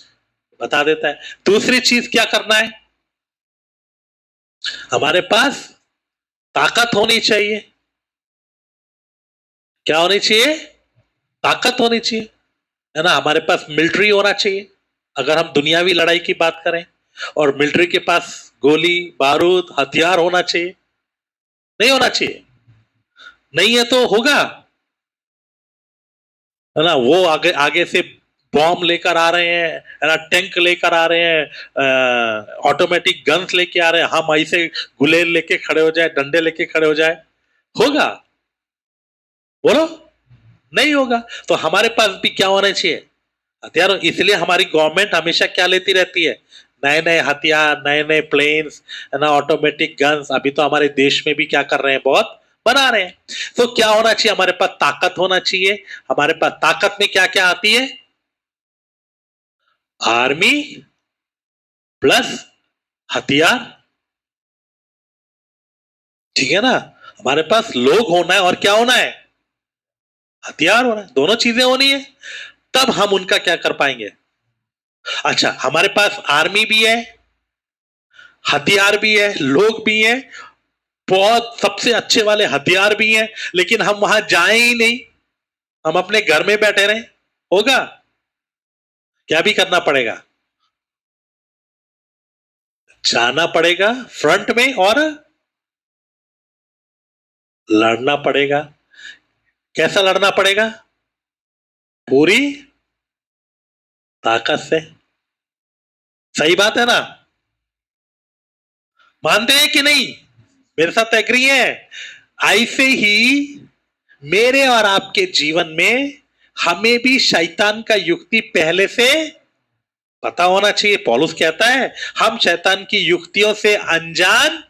बता देता है। दूसरी चीज क्या करना है? हमारे पास ताकत होनी चाहिए। क्या होनी चाहिए? ताकत होनी चाहिए, है ना। हमारे पास मिलिट्री होना चाहिए अगर हम दुनियावी लड़ाई की बात करें, और मिलिट्री के पास गोली बारूद हथियार होना चाहिए। नहीं होना चाहिए? नहीं है तो होगा, है ना। वो आगे आगे से बॉम्ब लेकर आ रहे हैं, है ना, टैंक लेकर आ रहे हैं, ऑटोमेटिक गन्स लेके आ रहे हैं, हम ऐसे गुलेल लेके खड़े हो जाए, डंडे लेके खड़े हो जाए, होगा? बोलो। नहीं होगा। तो हमारे पास भी क्या होना चाहिए? हथियार। इसलिए हमारी गवर्नमेंट हमेशा क्या लेती रहती है? नए नए हथियार, नए नए प्लेन्स, है ना, ऑटोमेटिक गन्स। अभी तो हमारे देश में भी क्या कर रहे हैं, बहुत बना रहे हैं। तो क्या होना चाहिए? हमारे पास ताकत होना चाहिए। हमारे पास ताकत में क्या क्या आती है? आर्मी प्लस हथियार, ठीक है ना। हमारे पास लोग होना है और क्या होना है? हथियार होना है। दोनों चीजें होनी है, तब हम उनका क्या कर पाएंगे। अच्छा, हमारे पास आर्मी भी है, हथियार भी है, लोग भी हैं, बहुत सबसे अच्छे वाले हथियार भी हैं, लेकिन हम वहां जाए ही नहीं, हम अपने घर में बैठे रहे, होगा? क्या भी करना पड़ेगा, जाना पड़ेगा फ्रंट में और लड़ना पड़ेगा। कैसा लड़ना पड़ेगा? पूरी ताकत से। सही बात है ना? मानते हैं कि नहीं? मेरे साथ एग्री है? ऐसे ही मेरे और आपके जीवन में हमें भी शैतान का युक्ति पहले से पता होना चाहिए। पौलुस कहता है हम शैतान की युक्तियों से अनजान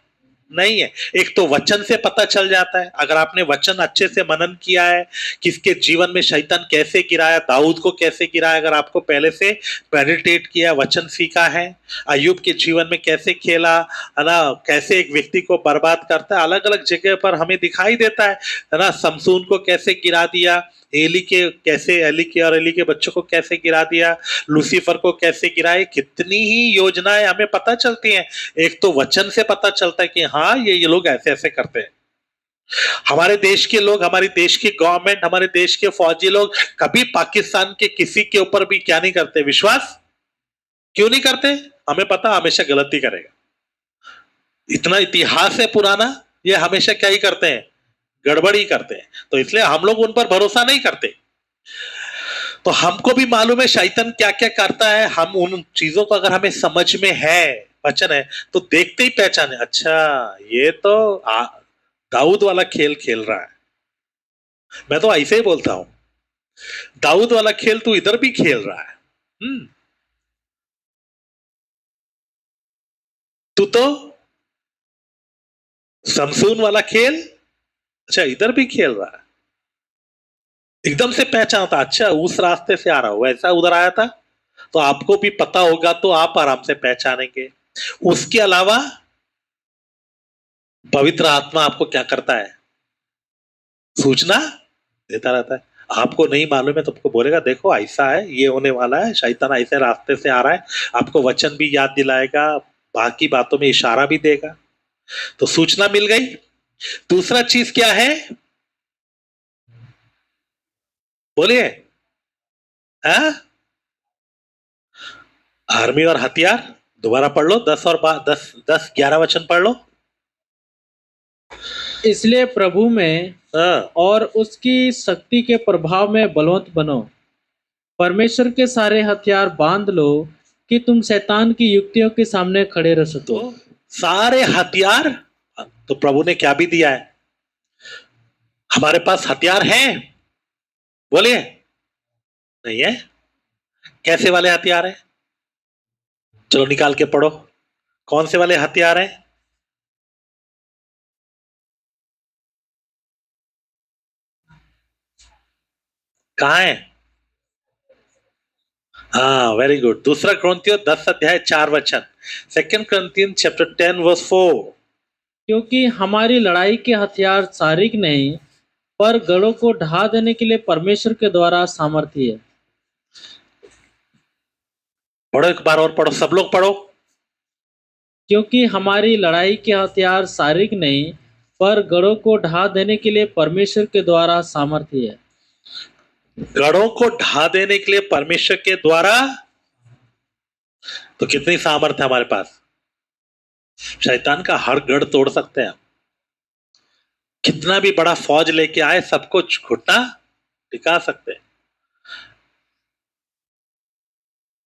नहीं है। एक तो वचन से पता चल जाता है, अगर आपने वचन अच्छे से मनन किया है, किसके जीवन में शैतान कैसे गिराया, दाऊद को कैसे गिराया, अगर आपको पहले से मेडिटेट किया, वचन सीखा है, अय्यूब के जीवन में कैसे खेला, है ना, कैसे एक व्यक्ति को बर्बाद करता है, अलग अलग जगह पर हमें दिखाई देता है ना। समसून को कैसे गिरा दिया, एली के कैसे, एली के और एली के बच्चों को कैसे गिरा दिया, लूसीफर को कैसे गिराए, कितनी ही योजनाएं हमें पता चलती हैं। एक तो वचन से पता चलता है कि हाँ ये लोग ऐसे ऐसे करते हैं। हमारे देश के लोग, हमारे देश की गवर्नमेंट, हमारे देश के फौजी लोग कभी पाकिस्तान के किसी के ऊपर भी क्या नहीं करते, विश्वास क्यों नहीं करते? हमें पता हमेशा गलती करेगा। इतना इतिहास है पुराना, ये हमेशा क्या ही करते हैं, गड़बड़ ही करते हैं। तो इसलिए हम लोग उन पर भरोसा नहीं करते। तो हमको भी मालूम है शैतान क्या क्या करता है। हम उन चीजों को अगर हमें समझ में है, वचन है, तो देखते ही पहचाने, अच्छा ये तो दाऊद वाला खेल खेल रहा है। मैं तो ऐसे ही बोलता हूं, दाऊद वाला खेल तू इधर भी खेल रहा है। तू तो समसून वाला खेल अच्छा इधर भी खेल रहा है। एकदम से पहचानता, अच्छा उस रास्ते से आ रहा हो, वैसा उधर आया था। तो आपको भी पता होगा तो आप आराम से पहचानेंगे। उसके अलावा पवित्र आत्मा आपको क्या करता है, सूचना देता रहता है। आपको नहीं मालूम है तो आपको बोलेगा देखो ऐसा है, ये होने वाला है, शैतान ऐसे रास्ते से आ रहा है। आपको वचन भी याद दिलाएगा, बाकी बातों में इशारा भी देगा। तो सूचना मिल गई। दूसरा चीज क्या है, बोलिए। हाँ, आर्मी और हथियार। दोबारा पढ़ लो, 10 और 11 वचन पढ़ लो। इसलिए प्रभु में हाँ, और उसकी शक्ति के प्रभाव में बलवंत बनो। परमेश्वर के सारे हथियार बांध लो कि तुम शैतान की युक्तियों के सामने खड़े रह सको। तो सारे हथियार तो प्रभु ने क्या भी दिया है, हमारे पास हथियार हैं, बोलिए। नहीं है? कैसे वाले हथियार हैं? चलो निकाल के पढ़ो, कौन से वाले हथियार हैं? कहाँ है? हाँ, वेरी गुड। दूसरा क्रंथियो 10 अध्याय 4 वचन। 2 Corinthians chapter 10 verse 4। क्योंकि हमारी लड़ाई के हथियार शारीरिक नहीं, पर गढ़ों को ढा देने के लिए परमेश्वर के द्वारा सामर्थ्य है। पढ़ो, एक बार और पढ़ो, सब लोग पढ़ो। क्योंकि हमारी लड़ाई के हथियार शारीरिक नहीं, पर गढ़ों को ढा देने के लिए परमेश्वर के द्वारा सामर्थ्य है। गढ़ों को ढा देने के लिए परमेश्वर के द्वारा। तो कितनी सामर्थ्य है हमारे पास, शैतान का हर गढ़ तोड़ सकते हैं हम। कितना भी बड़ा फौज लेके आए, सबको घुटना टिका सकते हैं।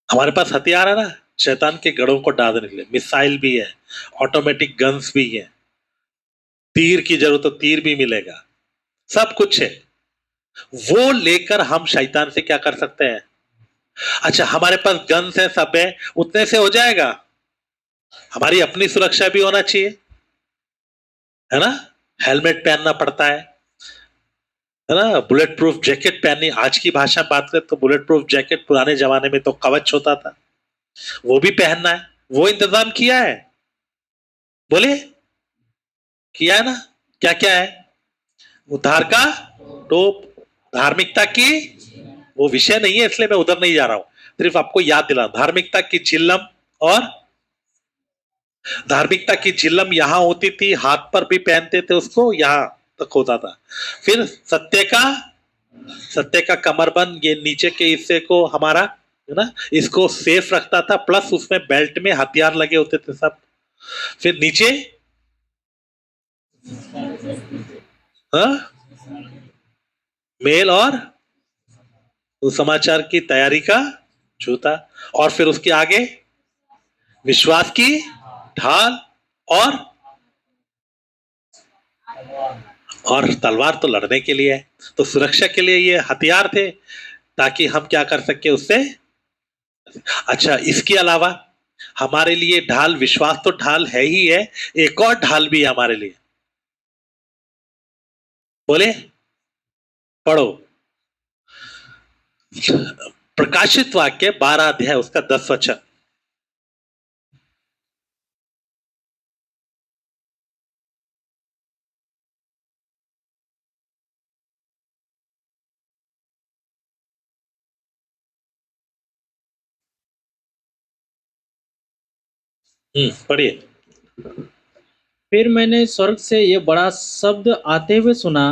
हमारे पास हथियार है ना, शैतान के गढ़ों को ढा देने के लिए। मिसाइल भी है, ऑटोमेटिक गन्स भी है, तीर की जरूरत तो तीर भी मिलेगा, सब कुछ है। वो लेकर हम शैतान से क्या कर सकते हैं? अच्छा, हमारे पास गन्स है, सब है, उतने से हो जाएगा? हमारी अपनी सुरक्षा भी होना चाहिए, है ना? हेलमेट पहनना पड़ता है ना? बुलेट प्रूफ जैकेट पहननी, आज की भाषा में बात करें तो बुलेट प्रूफ जैकेट, पुराने जमाने में तो कवच होता था, वो भी पहनना है। वो इंतजाम किया है, बोले, किया है ना? क्या क्या है? उद्धार का टोप, धार्मिकता की, वो विषय नहीं है इसलिए मैं उधर नहीं जा रहा हूं, सिर्फ आपको याद दिला, धार्मिकता की चिल्लम, और धार्मिकता की चिल्लम यहां होती थी, हाथ पर भी पहनते थे उसको, यहां तक होता था। फिर सत्य का कमरबंद, ये नीचे के हिस्से को हमारा, है ना, इसको सेफ रखता था, प्लस उसमें बेल्ट में हथियार लगे होते थे सब। फिर नीचे, हाँ, मेल और समाचार की तैयारी का जूता, और फिर उसके आगे विश्वास की ढाल, और तलवार तो लड़ने के लिए है, तो सुरक्षा के लिए ये हथियार थे, ताकि हम क्या कर सके उससे। अच्छा, इसके अलावा हमारे लिए ढाल, विश्वास तो ढाल है ही है, एक और ढाल भी है हमारे लिए, बोले, पढ़ो, प्रकाशित वाक्य 12 अध्याय उसका 10 वचन। पढ़िए। फिर मैंने स्वर्ग से ये बड़ा शब्द आते हुए सुना,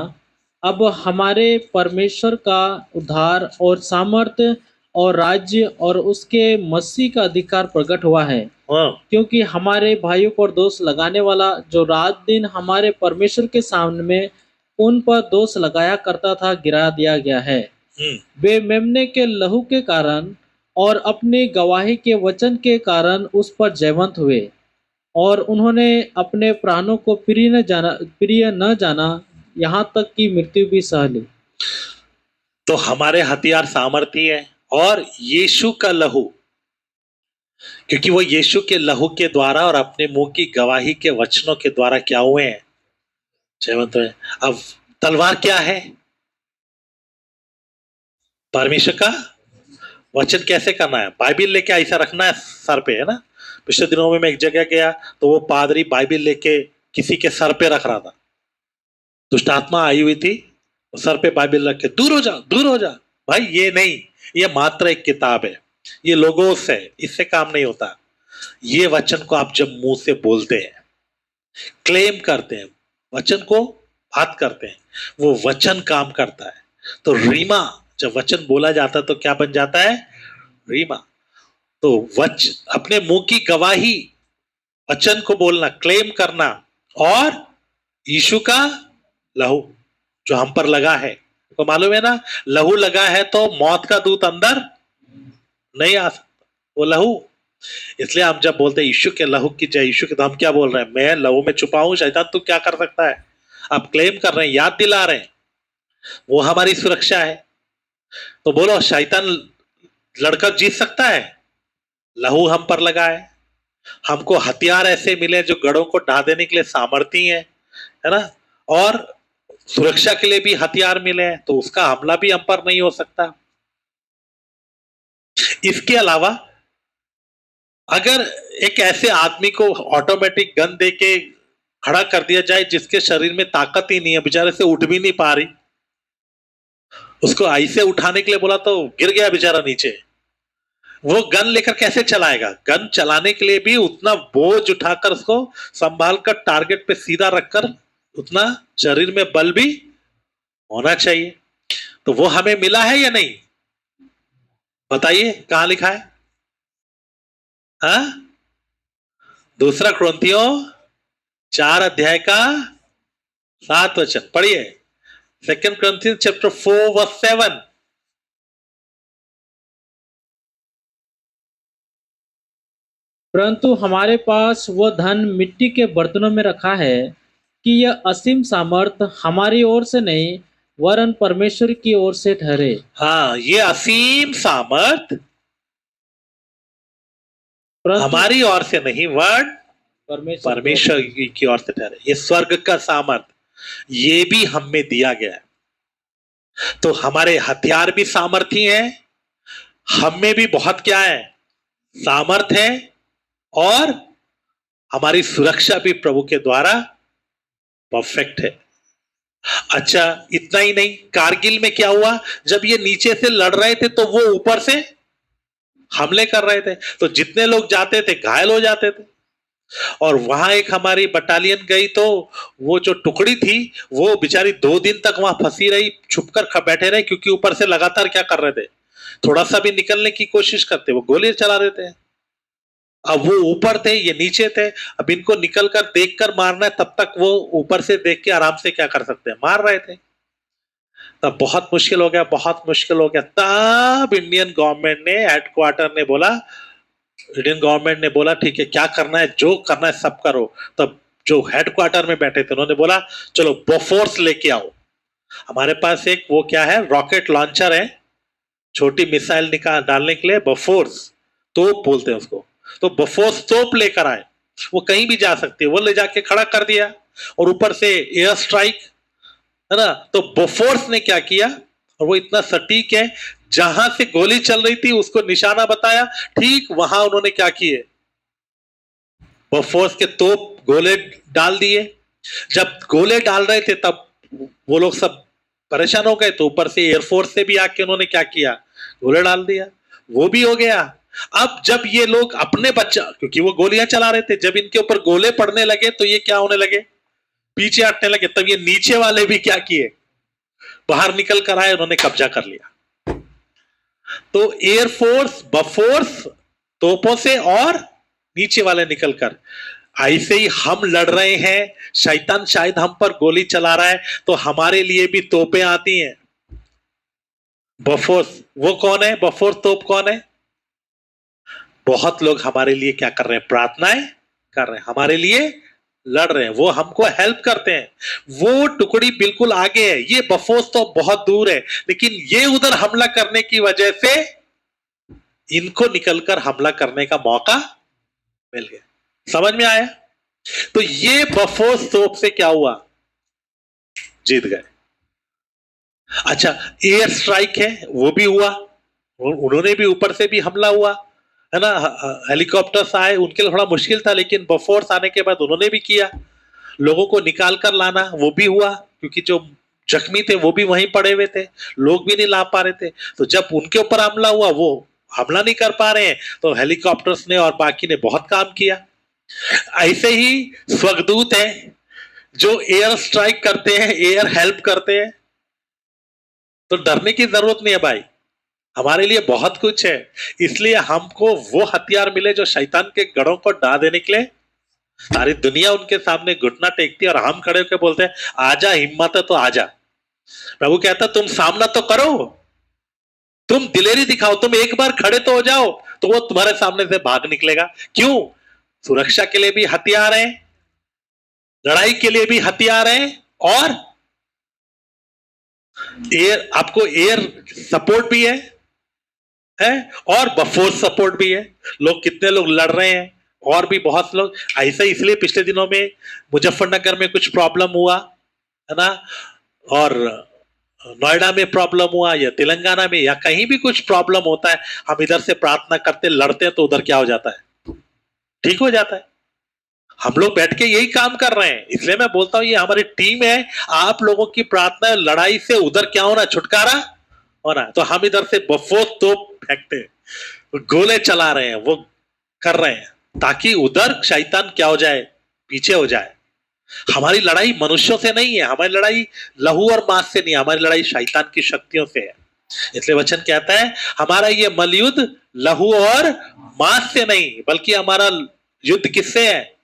अब हमारे परमेश्वर का उद्धार और सामर्थ्य और राज्य और उसके मसीह का अधिकार प्रकट हुआ है, हाँ। क्योंकि हमारे भाइयों पर दोष लगाने वाला जो रात दिन हमारे परमेश्वर के सामने में उन पर दोष लगाया करता था, गिरा दिया गया है। वे मेमने के लहू के कारण और अपनी गवाही के वचन के कारण उस पर जयवंत हुए, और उन्होंने अपने प्राणों को प्रिय न जाना, यहाँ तक कि मृत्यु भी सह ली। तो हमारे हथियार सामर्थ्य है, और यीशु का लहू, क्योंकि वो यीशु के लहू के द्वारा और अपने मुंह की गवाही के वचनों के द्वारा क्या हुए हैं? जयवंत हुए। अब तलवार क्या है? परमेश्वर का वचन कैसे करना है? बाइबिल लेके ऐसा रखना है सर पे, है ना? पिछले दिनों में मैं एक जगह गया, तो वो पादरी बाइबिल लेके किसी के सर पे रख रहा था, दुष्ट आत्मा आई हुई थी, सर पे बाइबिल रख के, दूर हो जा, दूर हो जा। भाई ये नहीं, ये मात्र एक किताब है, ये लोगोस है, इससे काम नहीं होता। ये वचन को आप जब मुंह से बोलते हैं, क्लेम करते हैं, वचन को बात करते हैं, वो वचन काम करता है। तो रीमा, जब वचन बोला जाता है तो क्या बन जाता है? रीमा। तो अपने मुंह की गवाही, वचन को बोलना, क्लेम करना, और यीशु का लहू जो हम पर लगा है, तो मालूम है ना, लहू लगा है तो मौत का दूत अंदर नहीं आ सकता, वो लहू। इसलिए हम जब बोलते हैं यीशु के लहू की जय, यीशु के, तो हम क्या बोल रहे हैं? मैं लहू में छुपा हूं, शैतान तू क्या कर सकता है? आप क्लेम कर रहे हैं, याद दिला रहे हैं, वो हमारी सुरक्षा है। तो बोलो, शैतान लड़कर जीत सकता है? लहू हम पर लगा है, हमको हथियार ऐसे मिले जो गढ़ों को ढा देने के लिए सामर्थ्य है ना, और सुरक्षा के लिए भी हथियार मिले हैं, तो उसका हमला भी हम पर नहीं हो सकता। इसके अलावा अगर एक ऐसे आदमी को ऑटोमेटिक गन दे के खड़ा कर दिया जाए जिसके शरीर में ताकत ही नहीं है, बेचारे से उठ भी नहीं पा रही, उसको ऐसे उठाने के लिए बोला तो गिर गया बेचारा नीचे, वो गन लेकर कैसे चलाएगा? गन चलाने के लिए भी उतना बोझ उठाकर उसको संभाल कर टारगेट पे सीधा रखकर उतना शरीर में बल भी होना चाहिए। तो वो हमें मिला है या नहीं? बताइए, कहां लिखा है? हाँ, दूसरा क्रंथियो 4 अध्याय का 7 वचन पढ़िए। Second Corinthians chapter 4 verse 7। परंतु हमारे पास वह धन मिट्टी के बर्तनों में रखा है, कि यह असीम सामर्थ हमारी ओर से नहीं वरन परमेश्वर की ओर से ठहरे। हाँ, ये असीम सामर्थ परंतु हमारी ओर से नहीं, वरन परमेश्वर की ओर परमेश्वर से। की ओर से ठहरे। ये स्वर्ग का सामर्थ, ये भी हम में दिया गया है। तो हमारे हथियार भी सामर्थी हैं, हम में भी बहुत क्या है, सामर्थ है, और हमारी सुरक्षा भी प्रभु के द्वारा परफेक्ट है। अच्छा, इतना ही नहीं, कारगिल में क्या हुआ, जब ये नीचे से लड़ रहे थे तो वो ऊपर से हमले कर रहे थे, तो जितने लोग जाते थे घायल हो जाते थे। और वहां एक हमारी बटालियन गई, तो वो जो टुकड़ी थी वो बेचारी 2 दिन तक वहां फंसी रही, छुपकर बैठे रहे, क्योंकि ऊपर से लगातार क्या कर रहे थे, थोड़ा सा भी निकलने की कोशिश करते वो गोली चला रहे थे। अब वो ऊपर थे, ये नीचे थे, अब इनको निकल कर देख कर मारना है, तब तक वो ऊपर से देख के आराम से क्या कर सकते हैं, मार रहे थे। तब बहुत मुश्किल हो गया, बहुत मुश्किल हो गया। तब इंडियन गवर्नमेंट ने, हेडक्वार्टर ने बोला, इंडियन गवर्नमेंट ने बोला ठीक है, क्या करना है, जो करना है सब करो। तब जो हेडक्वार्टर में बैठे थे उन्होंने बोला चलो बोफोर्स लेके आओ। हमारे पास एक वो क्या है, रॉकेट लॉन्चर है, छोटी मिसाइल निकाल डालने के लिए, बफोर्स तोप बोलते हैं उसको। तो बफोर्स तोप लेकर आए, वो कहीं भी जा सकती है, वो ले जाके खड़ा कर दिया, और ऊपर से एयर स्ट्राइक, है ना। तो बफोर्स ने क्या किया, और वो इतना सटीक है, जहां से गोली चल रही थी उसको निशाना बताया, ठीक वहां उन्होंने क्या किए, बफोर्स के तोप गोले डाल दिए। जब गोले डाल रहे थे तब वो लोग सब परेशान हो गए, तो ऊपर से एयरफोर्स से भी आके उन्होंने क्या किया, गोले डाल दिया, वो भी हो गया। अब जब ये लोग अपने बच्चा, क्योंकि वो गोलियां चला रहे थे, जब इनके ऊपर गोले पड़ने लगे तो ये क्या होने लगे, पीछे हटने लगे। तब ये नीचे वाले भी क्या किए, बाहर निकल कर आए, उन्होंने कब्जा कर लिया। तो एयरफोर्स बफोर्स तोपों से, और नीचे वाले निकलकर, ऐसे ही हम लड़ रहे हैं, शैतान शायद हम पर गोली चला रहा है, तो हमारे लिए भी तोपें आती हैं। बफोर्स वो कौन है, बफोर्स तोप कौन है, बहुत लोग हमारे लिए क्या कर रहे हैं, प्रार्थनाएं कर रहे हैं, हमारे लिए लड़ रहे हैं, वो हमको हेल्प करते हैं। वो टुकड़ी बिल्कुल आगे है, ये बफोर्स तो बहुत दूर है, लेकिन ये उधर हमला करने की वजह से इनको निकलकर हमला करने का मौका मिल गया। समझ में आया। तो ये बफोर्स तोप से क्या हुआ, जीत गए। अच्छा, एयर स्ट्राइक है, वो भी हुआ, उन्होंने भी ऊपर से भी हमला हुआ, है ना। हेलीकॉप्टर्स आए, उनके लिए थोड़ा मुश्किल था, लेकिन बफोर्स आने के बाद उन्होंने भी किया, लोगों को निकाल कर लाना वो भी हुआ, क्योंकि जो जख्मी थे वो भी वहीं पड़े हुए थे, लोग भी नहीं ला पा रहे थे। तो जब उनके ऊपर हमला हुआ, वो हमला नहीं कर पा रहे हैं, तो हेलीकॉप्टर्स ने और बाकी ने बहुत काम किया। ऐसे ही स्वर्गदूत है जो एयर स्ट्राइक करते हैं, एयर हेल्प करते हैं। तो डरने की जरूरत नहीं है भाई, हमारे लिए बहुत कुछ है। इसलिए हमको वो हथियार मिले जो शैतान के गढ़ों को ढा देने के लिए, सारी दुनिया उनके सामने घुटना टेकती है, और हम खड़े होकर बोलते हैं आजा, हिम्मत है तो आजा। प्रभु कहता तुम सामना तो करो, तुम दिलेरी दिखाओ, तुम एक बार खड़े तो हो जाओ, तो वो तुम्हारे सामने से भाग निकलेगा। क्यों, सुरक्षा के लिए भी हथियार है, लड़ाई के लिए भी हथियार है, और एयर, आपको एयर सपोर्ट भी है, और बफोर्स सपोर्ट भी है। लोग कितने लोग लड़ रहे हैं, और भी बहुत लोग ऐसा। इसलिए पिछले दिनों में मुजफ्फरनगर में कुछ प्रॉब्लम हुआ, है ना, और नोएडा में प्रॉब्लम हुआ, या तेलंगाना में, या कहीं भी कुछ प्रॉब्लम होता है, हम इधर से प्रार्थना करते लड़ते हैं, तो उधर क्या हो जाता है, ठीक हो जाता है। हम लोग बैठ के यही काम कर रहे हैं, इसलिए मैं बोलता हूं ये हमारी टीम है। आप लोगों की प्रार्थना, लड़ाई से उधर क्या होना, छुटकारा होना। तो हम इधर से बफोस तोप फेंकते हैं, गोले चला रहे हैं, वो कर रहे हैं, ताकि उधर शैतान क्या हो जाए, पीछे हो जाए। हमारी लड़ाई मनुष्यों से नहीं है, हमारी लड़ाई लहू और मांस से नहीं है, हमारी लड़ाई शैतान की शक्तियों से है। इसलिए वचन कहता है हमारा ये मलयुद्ध लहू और मांस से नहीं, बल्कि हमारा युद्ध किससे है,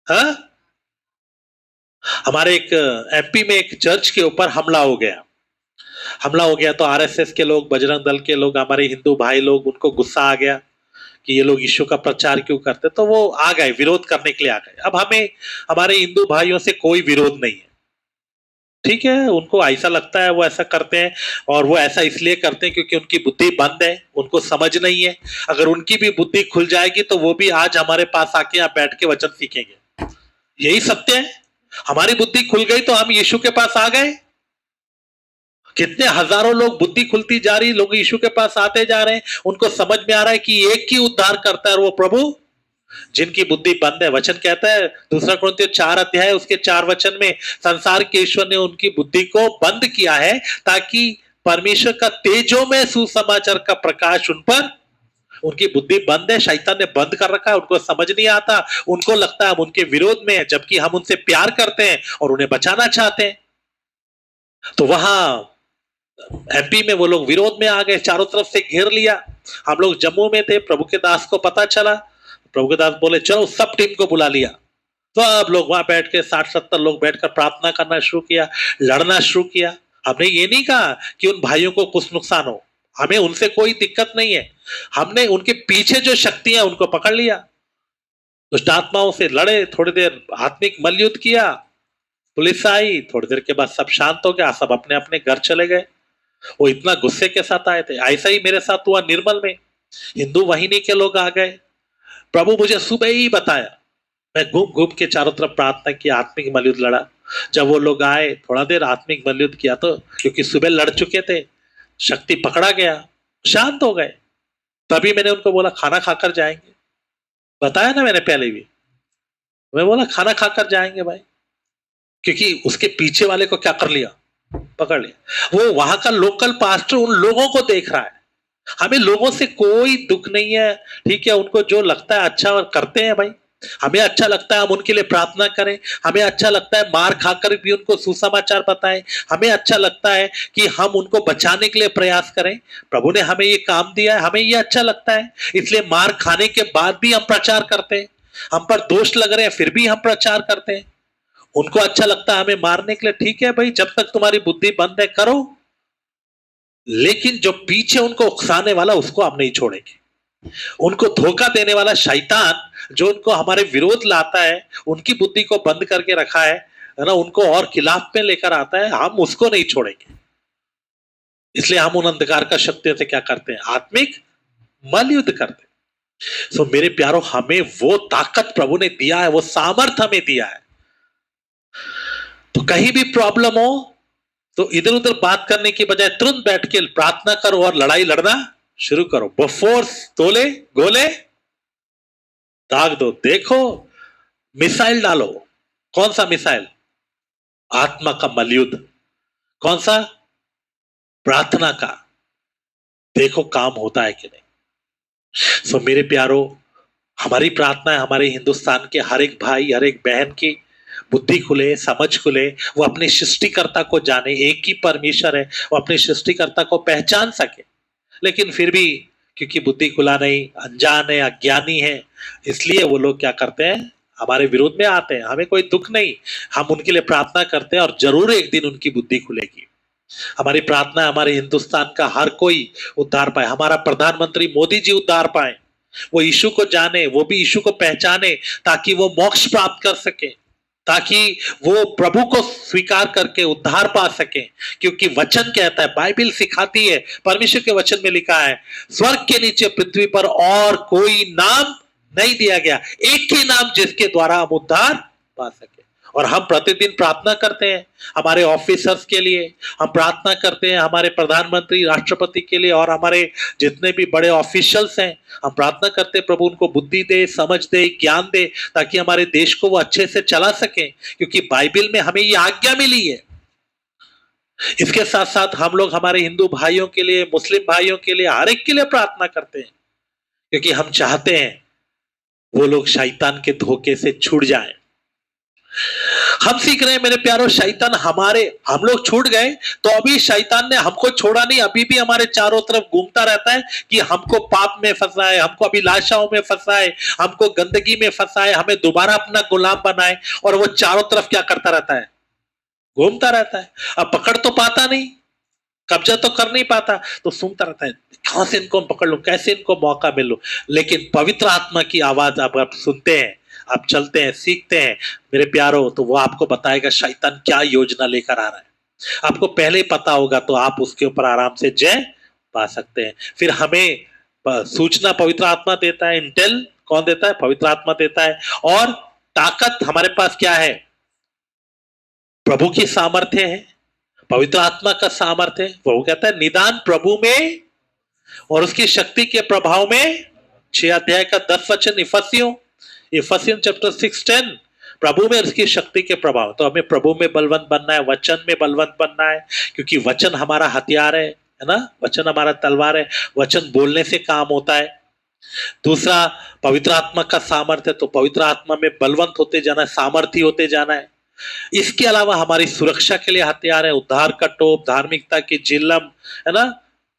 हाँ। हमारे एक एमपी में एक चर्च के ऊपर हमला हो गया, तो आरएसएस के लोग, बजरंग दल के लोग, हमारे हिंदू भाई लोग, उनको गुस्सा आ गया कि ये लोग यीशु का प्रचार क्यों करते, तो वो आ गए, विरोध करने के लिए आ गए। अब हमें, हमारे हिंदू भाइयों से कोई विरोध नहीं है, ठीक है, उनको ऐसा लगता है वो ऐसा करते हैं, और वो ऐसा इसलिए करते हैं क्योंकि उनकी बुद्धि बंद है, उनको समझ नहीं है। अगर उनकी भी बुद्धि खुल जाएगी तो वो भी आज हमारे पास आके यहाँ बैठ के वचन सीखेंगे। यही सत्य है। हमारी बुद्धि खुल गई तो हम यीशु के पास आ गए। कितने हजारों लोग बुद्धि खुलती जा रही, लोग यीशु के पास आते जा रहे हैं, उनको समझ में आ रहा है कि एक ही उद्धार करता है और वो प्रभु। जिनकी बुद्धि बंद है, वचन कहता है दूसरा कुरिन्थियों 4 अध्याय उसके 4 वचन में, संसार के ईश्वर ने उनकी बुद्धि को बंद किया है ताकि परमेश्वर का तेजों में सुसमाचार का प्रकाश उन पर। उनकी बुद्धि बंद है, शैतान ने बंद कर रखा है, उनको समझ नहीं आता, उनको लगता है हम उनके विरोध में हैं, जबकि हम उनसे प्यार करते हैं और उन्हें बचाना चाहते हैं। तो वहां एमपी में वो लोग विरोध में आ गए, चारों तरफ से घेर लिया। हम लोग जम्मू में थे, प्रभु के दास को पता चला, प्रभु के दास बोले चलो सब टीम को बुला लिया। तो अब लोग वहां बैठ के 60-70 लोग बैठकर प्रार्थना करना शुरू किया, लड़ना शुरू किया। हमने ये नहीं कहा कि उन भाइयों को कुछ नुकसान हो, हमें उनसे कोई दिक्कत नहीं है। हमने उनके पीछे जो शक्तियां उनको पकड़ लिया, दुष्ट आत्माओं से लड़े, थोड़ी देर आत्मिक मल्लयुद्ध किया, पुलिस आई, थोड़ी देर के बाद सब शांत हो गया, सब अपने अपने घर चले गए। वो इतना गुस्से के साथ आए थे। ऐसा ही मेरे साथ हुआ निर्मल में, हिंदू वाहिनी के लोग आ गए, प्रभु मुझे सुबह ही बताया, मैं घूम घूम के चारों तरफ प्रार्थना की, आत्मिक मलयुद्ध लड़ा। जब वो लोग आए, थोड़ा देर आत्मिक मलयुद्ध किया, तो क्योंकि सुबह लड़ चुके थे, शक्ति पकड़ा गया, शांत हो गए। तभी मैंने उनको बोला खाना खाकर जाएंगे, बताया ना मैंने पहले भी, मैं बोला खाना खाकर जाएंगे भाई, क्योंकि उसके पीछे वाले को क्या कर लिया, पकड़ लिया। वो वहां का लोकल पास्टर उन लोगों को देख रहा है। हमें लोगों से कोई दुख नहीं है, ठीक है, उनको जो लगता है अच्छा और करते हैं भाई। हमें अच्छा लगता है हम उनके लिए प्रार्थना करें, हमें अच्छा लगता है मार खाकर भी उनको सुसमाचार बताएं, हमें अच्छा लगता है कि हम उनको बचाने के लिए प्रयास करें। प्रभु ने हमें ये काम दिया है, हमें ये अच्छा लगता है, इसलिए मार खाने के बाद भी हम प्रचार करते हैं। हम पर दोष लग रहे हैं फिर भी हम प्रचार करते हैं। उनको अच्छा लगता है हमें मारने के लिए, ठीक है भाई, जब तक तुम्हारी बुद्धि बंद है करो, लेकिन जो पीछे उनको उकसाने वाला उसको हम नहीं छोड़ेंगे। उनको धोखा देने वाला शैतान जो उनको हमारे विरोध लाता है, उनकी बुद्धि को बंद करके रखा है ना, उनको और खिलाफ में लेकर आता है, हम उसको नहीं छोड़ेंगे। इसलिए हम उन अंधकार का शक्तियों से क्या करते हैं, आत्मिक मलयुद्ध करते हैं। सो मेरे प्यारों, हमें वो ताकत प्रभु ने दिया है, वो सामर्थ हमें दिया है। तो कहीं भी प्रॉब्लम हो तो इधर उधर बात करने की बजाय तुरंत बैठ के प्रार्थना करो और लड़ाई लड़ना शुरू करो। बफोर्स तोले गोले दाग दो। देखो, मिसाइल डालो। कौन सा मिसाइल? आत्मा का मलयुद्ध। कौन सा? प्रार्थना का। देखो काम होता है कि नहीं। सो मेरे प्यारो, हमारी प्रार्थना है हमारे हिंदुस्तान के हर एक भाई हर एक बहन की बुद्धि खुले, समझ खुले, वो अपने सृष्टिकर्ता को जाने, एक ही परमेश्वर है, वो अपने सृष्टिकर्ता को पहचान सके। लेकिन फिर भी क्योंकि बुद्धि खुला नहीं, अनजान है, अज्ञानी है, इसलिए वो लोग क्या करते हैं, हमारे विरोध में आते हैं। हमें कोई दुख नहीं, हम उनके लिए प्रार्थना करते हैं और जरूर एक दिन उनकी बुद्धि खुलेगी। हमारी प्रार्थना है हमारे हिंदुस्तान का हर कोई उद्धार पाए, हमारा प्रधानमंत्री मोदी जी उद्धार पाए, वो यीशु को जाने, वो भी यीशु को पहचाने, ताकि वो मोक्ष प्राप्त कर सके, ताकि वो प्रभु को स्वीकार करके उद्धार पा सके। क्योंकि वचन कहता है, बाइबल सिखाती है, परमेश्वर के वचन में लिखा है, स्वर्ग के नीचे पृथ्वी पर और कोई नाम नहीं दिया गया, एक ही नाम जिसके द्वारा हम उद्धार पा सके। और हम प्रतिदिन प्रार्थना करते हैं हमारे ऑफिसर्स के लिए, हम प्रार्थना करते हैं हमारे प्रधानमंत्री राष्ट्रपति के लिए, और हमारे जितने भी बड़े ऑफिशियल्स हैं, हम प्रार्थना करते हैं प्रभु उनको बुद्धि दे, समझ दे, ज्ञान दे, ताकि हमारे देश को वो अच्छे से चला सके। क्योंकि बाइबल में हमें ये आज्ञा मिली है। इसके साथ साथ हम लोग हमारे हिंदू भाइयों के लिए, मुस्लिम भाइयों के लिए, हर एक के लिए प्रार्थना करते हैं, क्योंकि हम चाहते हैं वो लोग शैतान के धोखे से छूट जाएं। हम सीख रहे हैं मेरे प्यारों, शैतान हम लोग छूट गए तो अभी शैतान ने हमको छोड़ा नहीं, अभी भी हमारे चारों तरफ घूमता रहता है कि हमको पाप में फंसाए, हमको अभिलाषाओं में फंसाए, हमको गंदगी में फंसाए, हमें दोबारा अपना गुलाम बनाए। और वो चारों तरफ क्या करता रहता है, घूमता रहता है। अब पकड़ तो पाता नहीं, कब्जा तो कर नहीं पाता, तो सुनता रहता है कहां से इनको पकड़ लूं, कैसे इनको मौका मिल लूं। लेकिन पवित्र आत्मा की आवाज आप सुनते हैं, आप चलते हैं, सीखते हैं मेरे प्यारों, तो वो आपको बताएगा शैतान क्या योजना लेकर आ रहा है। आपको पहले ही पता होगा तो आप उसके ऊपर आराम से जय पा सकते हैं। फिर हमें सूचना पवित्र आत्मा देता है। इंटेल कौन देता है? पवित्र आत्मा देता है। और ताकत हमारे पास क्या है? प्रभु की सामर्थ्य है, पवित्र आत्मा का सामर्थ्य है। वो कहता है निदान प्रभु में और उसकी शक्ति के प्रभाव में। 6 अध्याय का 10 वचन इफिसियन चैप्टर 6:10, प्रभु में उसकी शक्ति के प्रभाव। तो हमें प्रभु में बलवंत बनना है, वचन में बलवंत बनना है, क्योंकि वचन हमारा हथियार है ना? वचन हमारा तलवार है, वचन बोलने से काम होता है। दूसरा, पवित्र आत्मा का सामर्थ्य, तो पवित्र आत्मा में बलवंत होते जाना है, सामर्थी होते जाना है। इसके अलावा हमारी सुरक्षा के लिए हथियार है, उद्धार का टोप, धार्मिकता की जिल्लम, है ना?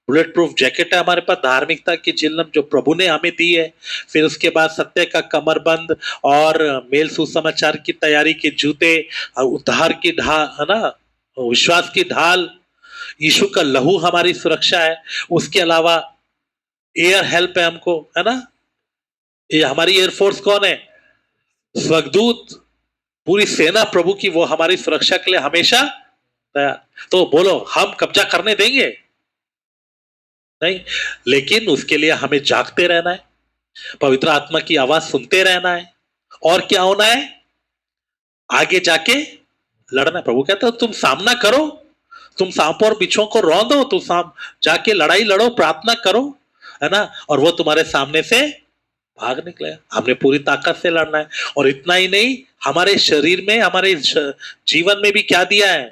बुलेट प्रूफ जैकेट है हमारे पास, धार्मिकता की जिल्लम जो प्रभु ने हमें दी है। फिर उसके बाद सत्य का कमरबंद और मेल सुसमाचार की तैयारी के जूते, उद्धार की ढाल, है ना? विश्वास की ढाल, यीशु का लहू हमारी सुरक्षा है। उसके अलावा एयर हेल्प है हमको, है ना? ये हमारी एयरफोर्स कौन है? स्वर्गदूत, पूरी सेना प्रभु की, वो हमारी सुरक्षा के लिए हमेशा तैयार। तो बोलो, हम कब्जा करने देंगे? नहीं, लेकिन उसके लिए हमें जागते रहना है, पवित्र आत्मा की आवाज सुनते रहना है। और क्या होना है? आगे जाके लड़ना है। प्रभु कहता है तुम सामना करो, तुम सांपों और बिच्छुओं को रौंदो, तुम जाके लड़ाई लड़ो, प्रार्थना करो, है ना? और वो तुम्हारे सामने से भाग निकले। हमने पूरी ताकत से लड़ना है। और इतना ही नहीं, हमारे शरीर में, हमारे जीवन में भी क्या दिया है?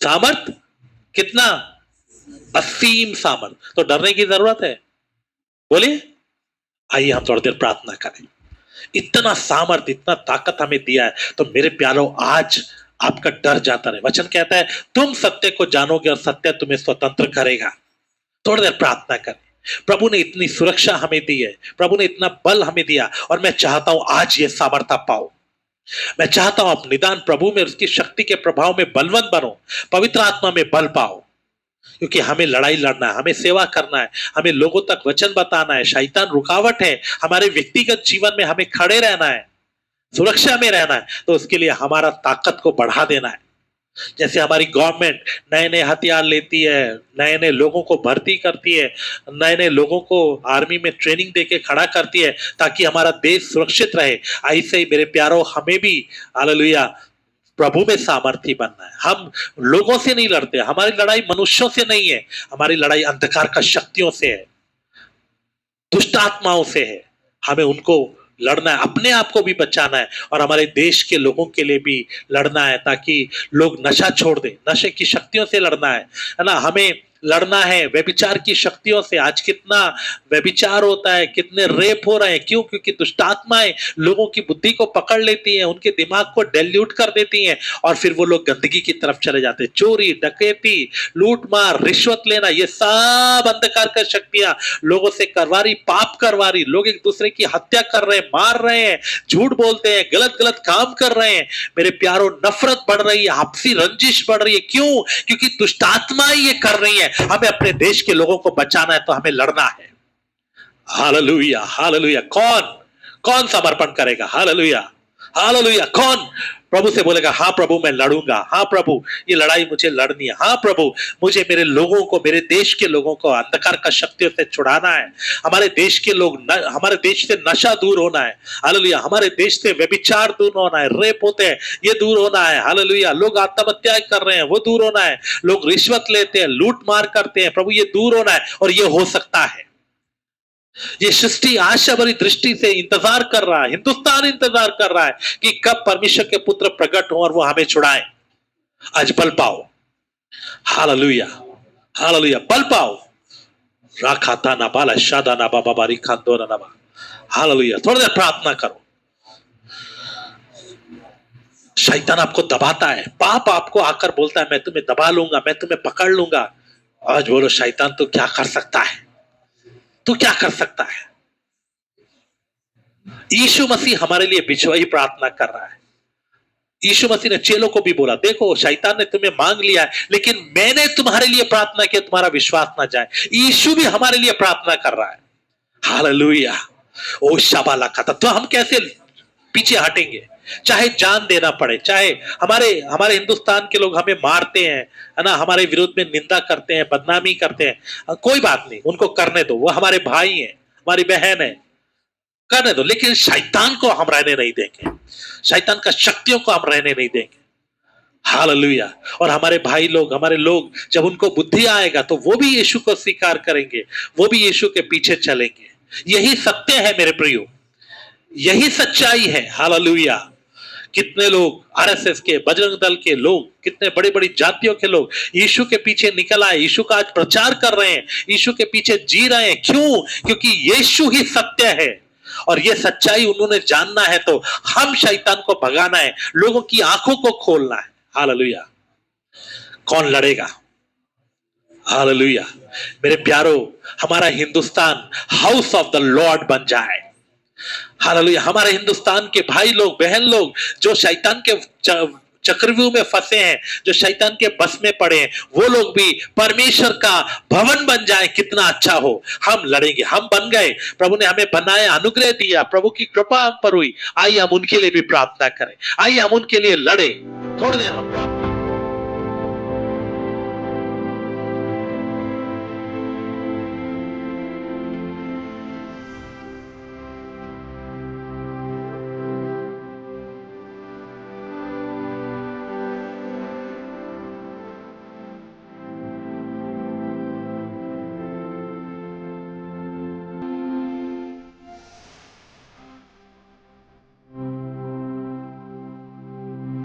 सामर्थ। कितना? असीम सामर्थ। तो डरने की जरूरत है? बोलिए। आइए हम थोड़ी देर प्रार्थना करें। इतना सामर्थ, इतना ताकत हमें दिया है, तो मेरे प्यारों आज आपका डर जाता रहे। वचन कहता है तुम सत्य को जानोगे और सत्य तुम्हें स्वतंत्र करेगा। थोड़ी देर प्रार्थना करें। प्रभु ने इतनी सुरक्षा हमें दी है, प्रभु ने इतना बल हमें दिया, और मैं चाहता हूं आज ये सामर्थ्य पाओ। मैं चाहता हूं आप निदान प्रभु में, उसकी शक्ति के प्रभाव में बलवंत बनो, पवित्र आत्मा में बल पाओ। क्योंकि हमें लड़ाई लड़ना है, हमें सेवा करना है, हमें लोगों तक वचन बताना है। शैतान रुकावट है, हमारे व्यक्तिगत जीवन में हमें खड़े रहना है, सुरक्षा में रहना है। तो उसके लिए हमारा ताकत को बढ़ा देना है। जैसे हमारी गवर्नमेंट नए नए हथियार लेती है, नए नए लोगों को भर्ती करती है, नए नए लोगों को आर्मी में ट्रेनिंग देके खड़ा करती है ताकि हमारा देश सुरक्षित रहे। ऐसे ही मेरे प्यारों, हमें भी हालेलुया प्रभु में सामर्थी बनना है। हम लोगों से नहीं लड़ते, हमारी लड़ाई मनुष्यों से नहीं है, हमारी लड़ाई अंधकार का शक्तियों से है, दुष्ट आत्माओं से है। हमें उनको लड़ना है, अपने आप को भी बचाना है, और हमारे देश के लोगों के लिए भी लड़ना है, ताकि लोग नशा छोड़ दें। नशे की शक्तियों से लड़ना है ना? हमें लड़ना है व्यभिचार की शक्तियों से। आज कितना व्यभिचार होता है, कितने रेप हो रहे हैं, क्यों? क्योंकि दुष्ट आत्माएं लोगों की बुद्धि को पकड़ लेती हैं, उनके दिमाग को डाइल्यूट कर देती हैं, और फिर वो लोग गंदगी की तरफ चले जाते हैं। चोरी, डकैती, लूट मार, रिश्वत लेना, ये सब अंधकार का शक्तियां लोगों से करवा रही, पाप करवा रही। लोग एक दूसरे की हत्या कर रहे हैं, मार रहे हैं, झूठ बोलते हैं, गलत गलत काम कर रहे हैं। मेरे प्यारों, नफरत बढ़ रही है, आपसी रंजिश बढ़ रही है। क्यों? क्योंकि दुष्ट आत्माएं ये कर रही है। हमें अपने देश के लोगों को बचाना है, तो हमें लड़ना है। Hallelujah, hallelujah. कौन कौन समर्पण करेगा? Hallelujah, hallelujah. कौन प्रभु से बोलेगा हाँ प्रभु मैं लड़ूंगा, हाँ प्रभु ये लड़ाई मुझे लड़नी है, हाँ प्रभु मुझे मेरे लोगों को, मेरे देश के लोगों को अंधकार का शक्तियों से छुड़ाना है। हमारे देश के लोग, हमारे देश से नशा दूर होना है। हालेलुया। हमारे देश से व्यभिचार दूर होना है, रेप होते हैं ये दूर होना है। हालेलुया। लोग आत्महत्या कर रहे हैं, वो दूर होना है। लोग रिश्वत लेते हैं, लूट मार करते हैं, प्रभु ये दूर होना है। और ये हो सकता है। ये सृष्टि आशा भरी दृष्टि से इंतजार कर रहा है, हिंदुस्तान इंतजार कर रहा है कि कब परमेश्वर के पुत्र प्रकट हो और वो हमें छुड़ाए। आज बल पाओ। Hallelujah, hallelujah. बल पाओ। राखाता ना बाला शादा ना बाबा बारी खांदो ना बा। हालेलुया। थोड़ी देर प्रार्थना करो। शैतान आपको दबाता है, पाप आपको आकर बोलता है मैं तुम्हें दबा लूंगा, मैं तुम्हें पकड़ लूंगा। आज बोलो शैतान तू क्या कर सकता है? तू क्या कर सकता है? यीशु मसीह हमारे लिए बिछवाई प्रार्थना कर रहा है। यीशु मसीह ने चेलों को भी बोला देखो शैतान ने तुम्हें मांग लिया है, लेकिन मैंने तुम्हारे लिए प्रार्थना किया, तुम्हारा विश्वास ना जाए। यीशु भी हमारे लिए प्रार्थना कर रहा है। हालेलुया। ओ शाबाला खाता। तो हम कैसे पीछे हटेंगे, चाहे जान देना पड़े, चाहे हमारे हमारे हिंदुस्तान के लोग हमें मारते हैं, है ना, हमारे विरोध में निंदा करते हैं, बदनामी करते हैं, कोई बात नहीं, उनको करने दो, वो हमारे भाई हैं, हमारी बहन है, करने दो, लेकिन शैतान को हम रहने नहीं देंगे, शैतान का शक्तियों को हम रहने नहीं देंगे। हालेलुया। और हमारे भाई लोग, हमारे लोग, जब उनको बुद्धि आएगा तो वो भी यीशु को स्वीकार करेंगे, वो भी यीशु के पीछे चलेंगे। यही सत्य है मेरे प्रियो, यही सच्चाई है। हालेलुया। कितने लोग आरएसएस के, बजरंग दल के लोग, कितने बड़ी बड़ी जातियों के लोग यीशु के पीछे निकल आए, यीशु का आज प्रचार कर रहे हैं, यीशु के पीछे जी रहे हैं। क्यों? क्योंकि यीशु ही सत्य है और ये सच्चाई उन्होंने जानना है, तो हम शैतान को भगाना है, लोगों की आंखों को खोलना है। हालेलुया। कौन लड़ेगा? हालेलुया। मेरे प्यारो, हमारा Hindustan house of the Lord बन जाए। हालेलुया। हमारे हिंदुस्तान के भाई लोग, बहन लोग जो शैतान के चक्रव्यूह में फंसे हैं, जो शैतान के बस में पड़े हैं, वो लोग भी परमेश्वर का भवन बन जाए, कितना अच्छा हो। हम लड़ेंगे, हम बन गए, प्रभु ने हमें बनाया, अनुग्रह दिया, प्रभु की कृपा हम पर हुई। आइए हम उनके लिए भी प्रार्थना करें, आइए हम उनके लिए लड़े। थोड़ी देर हम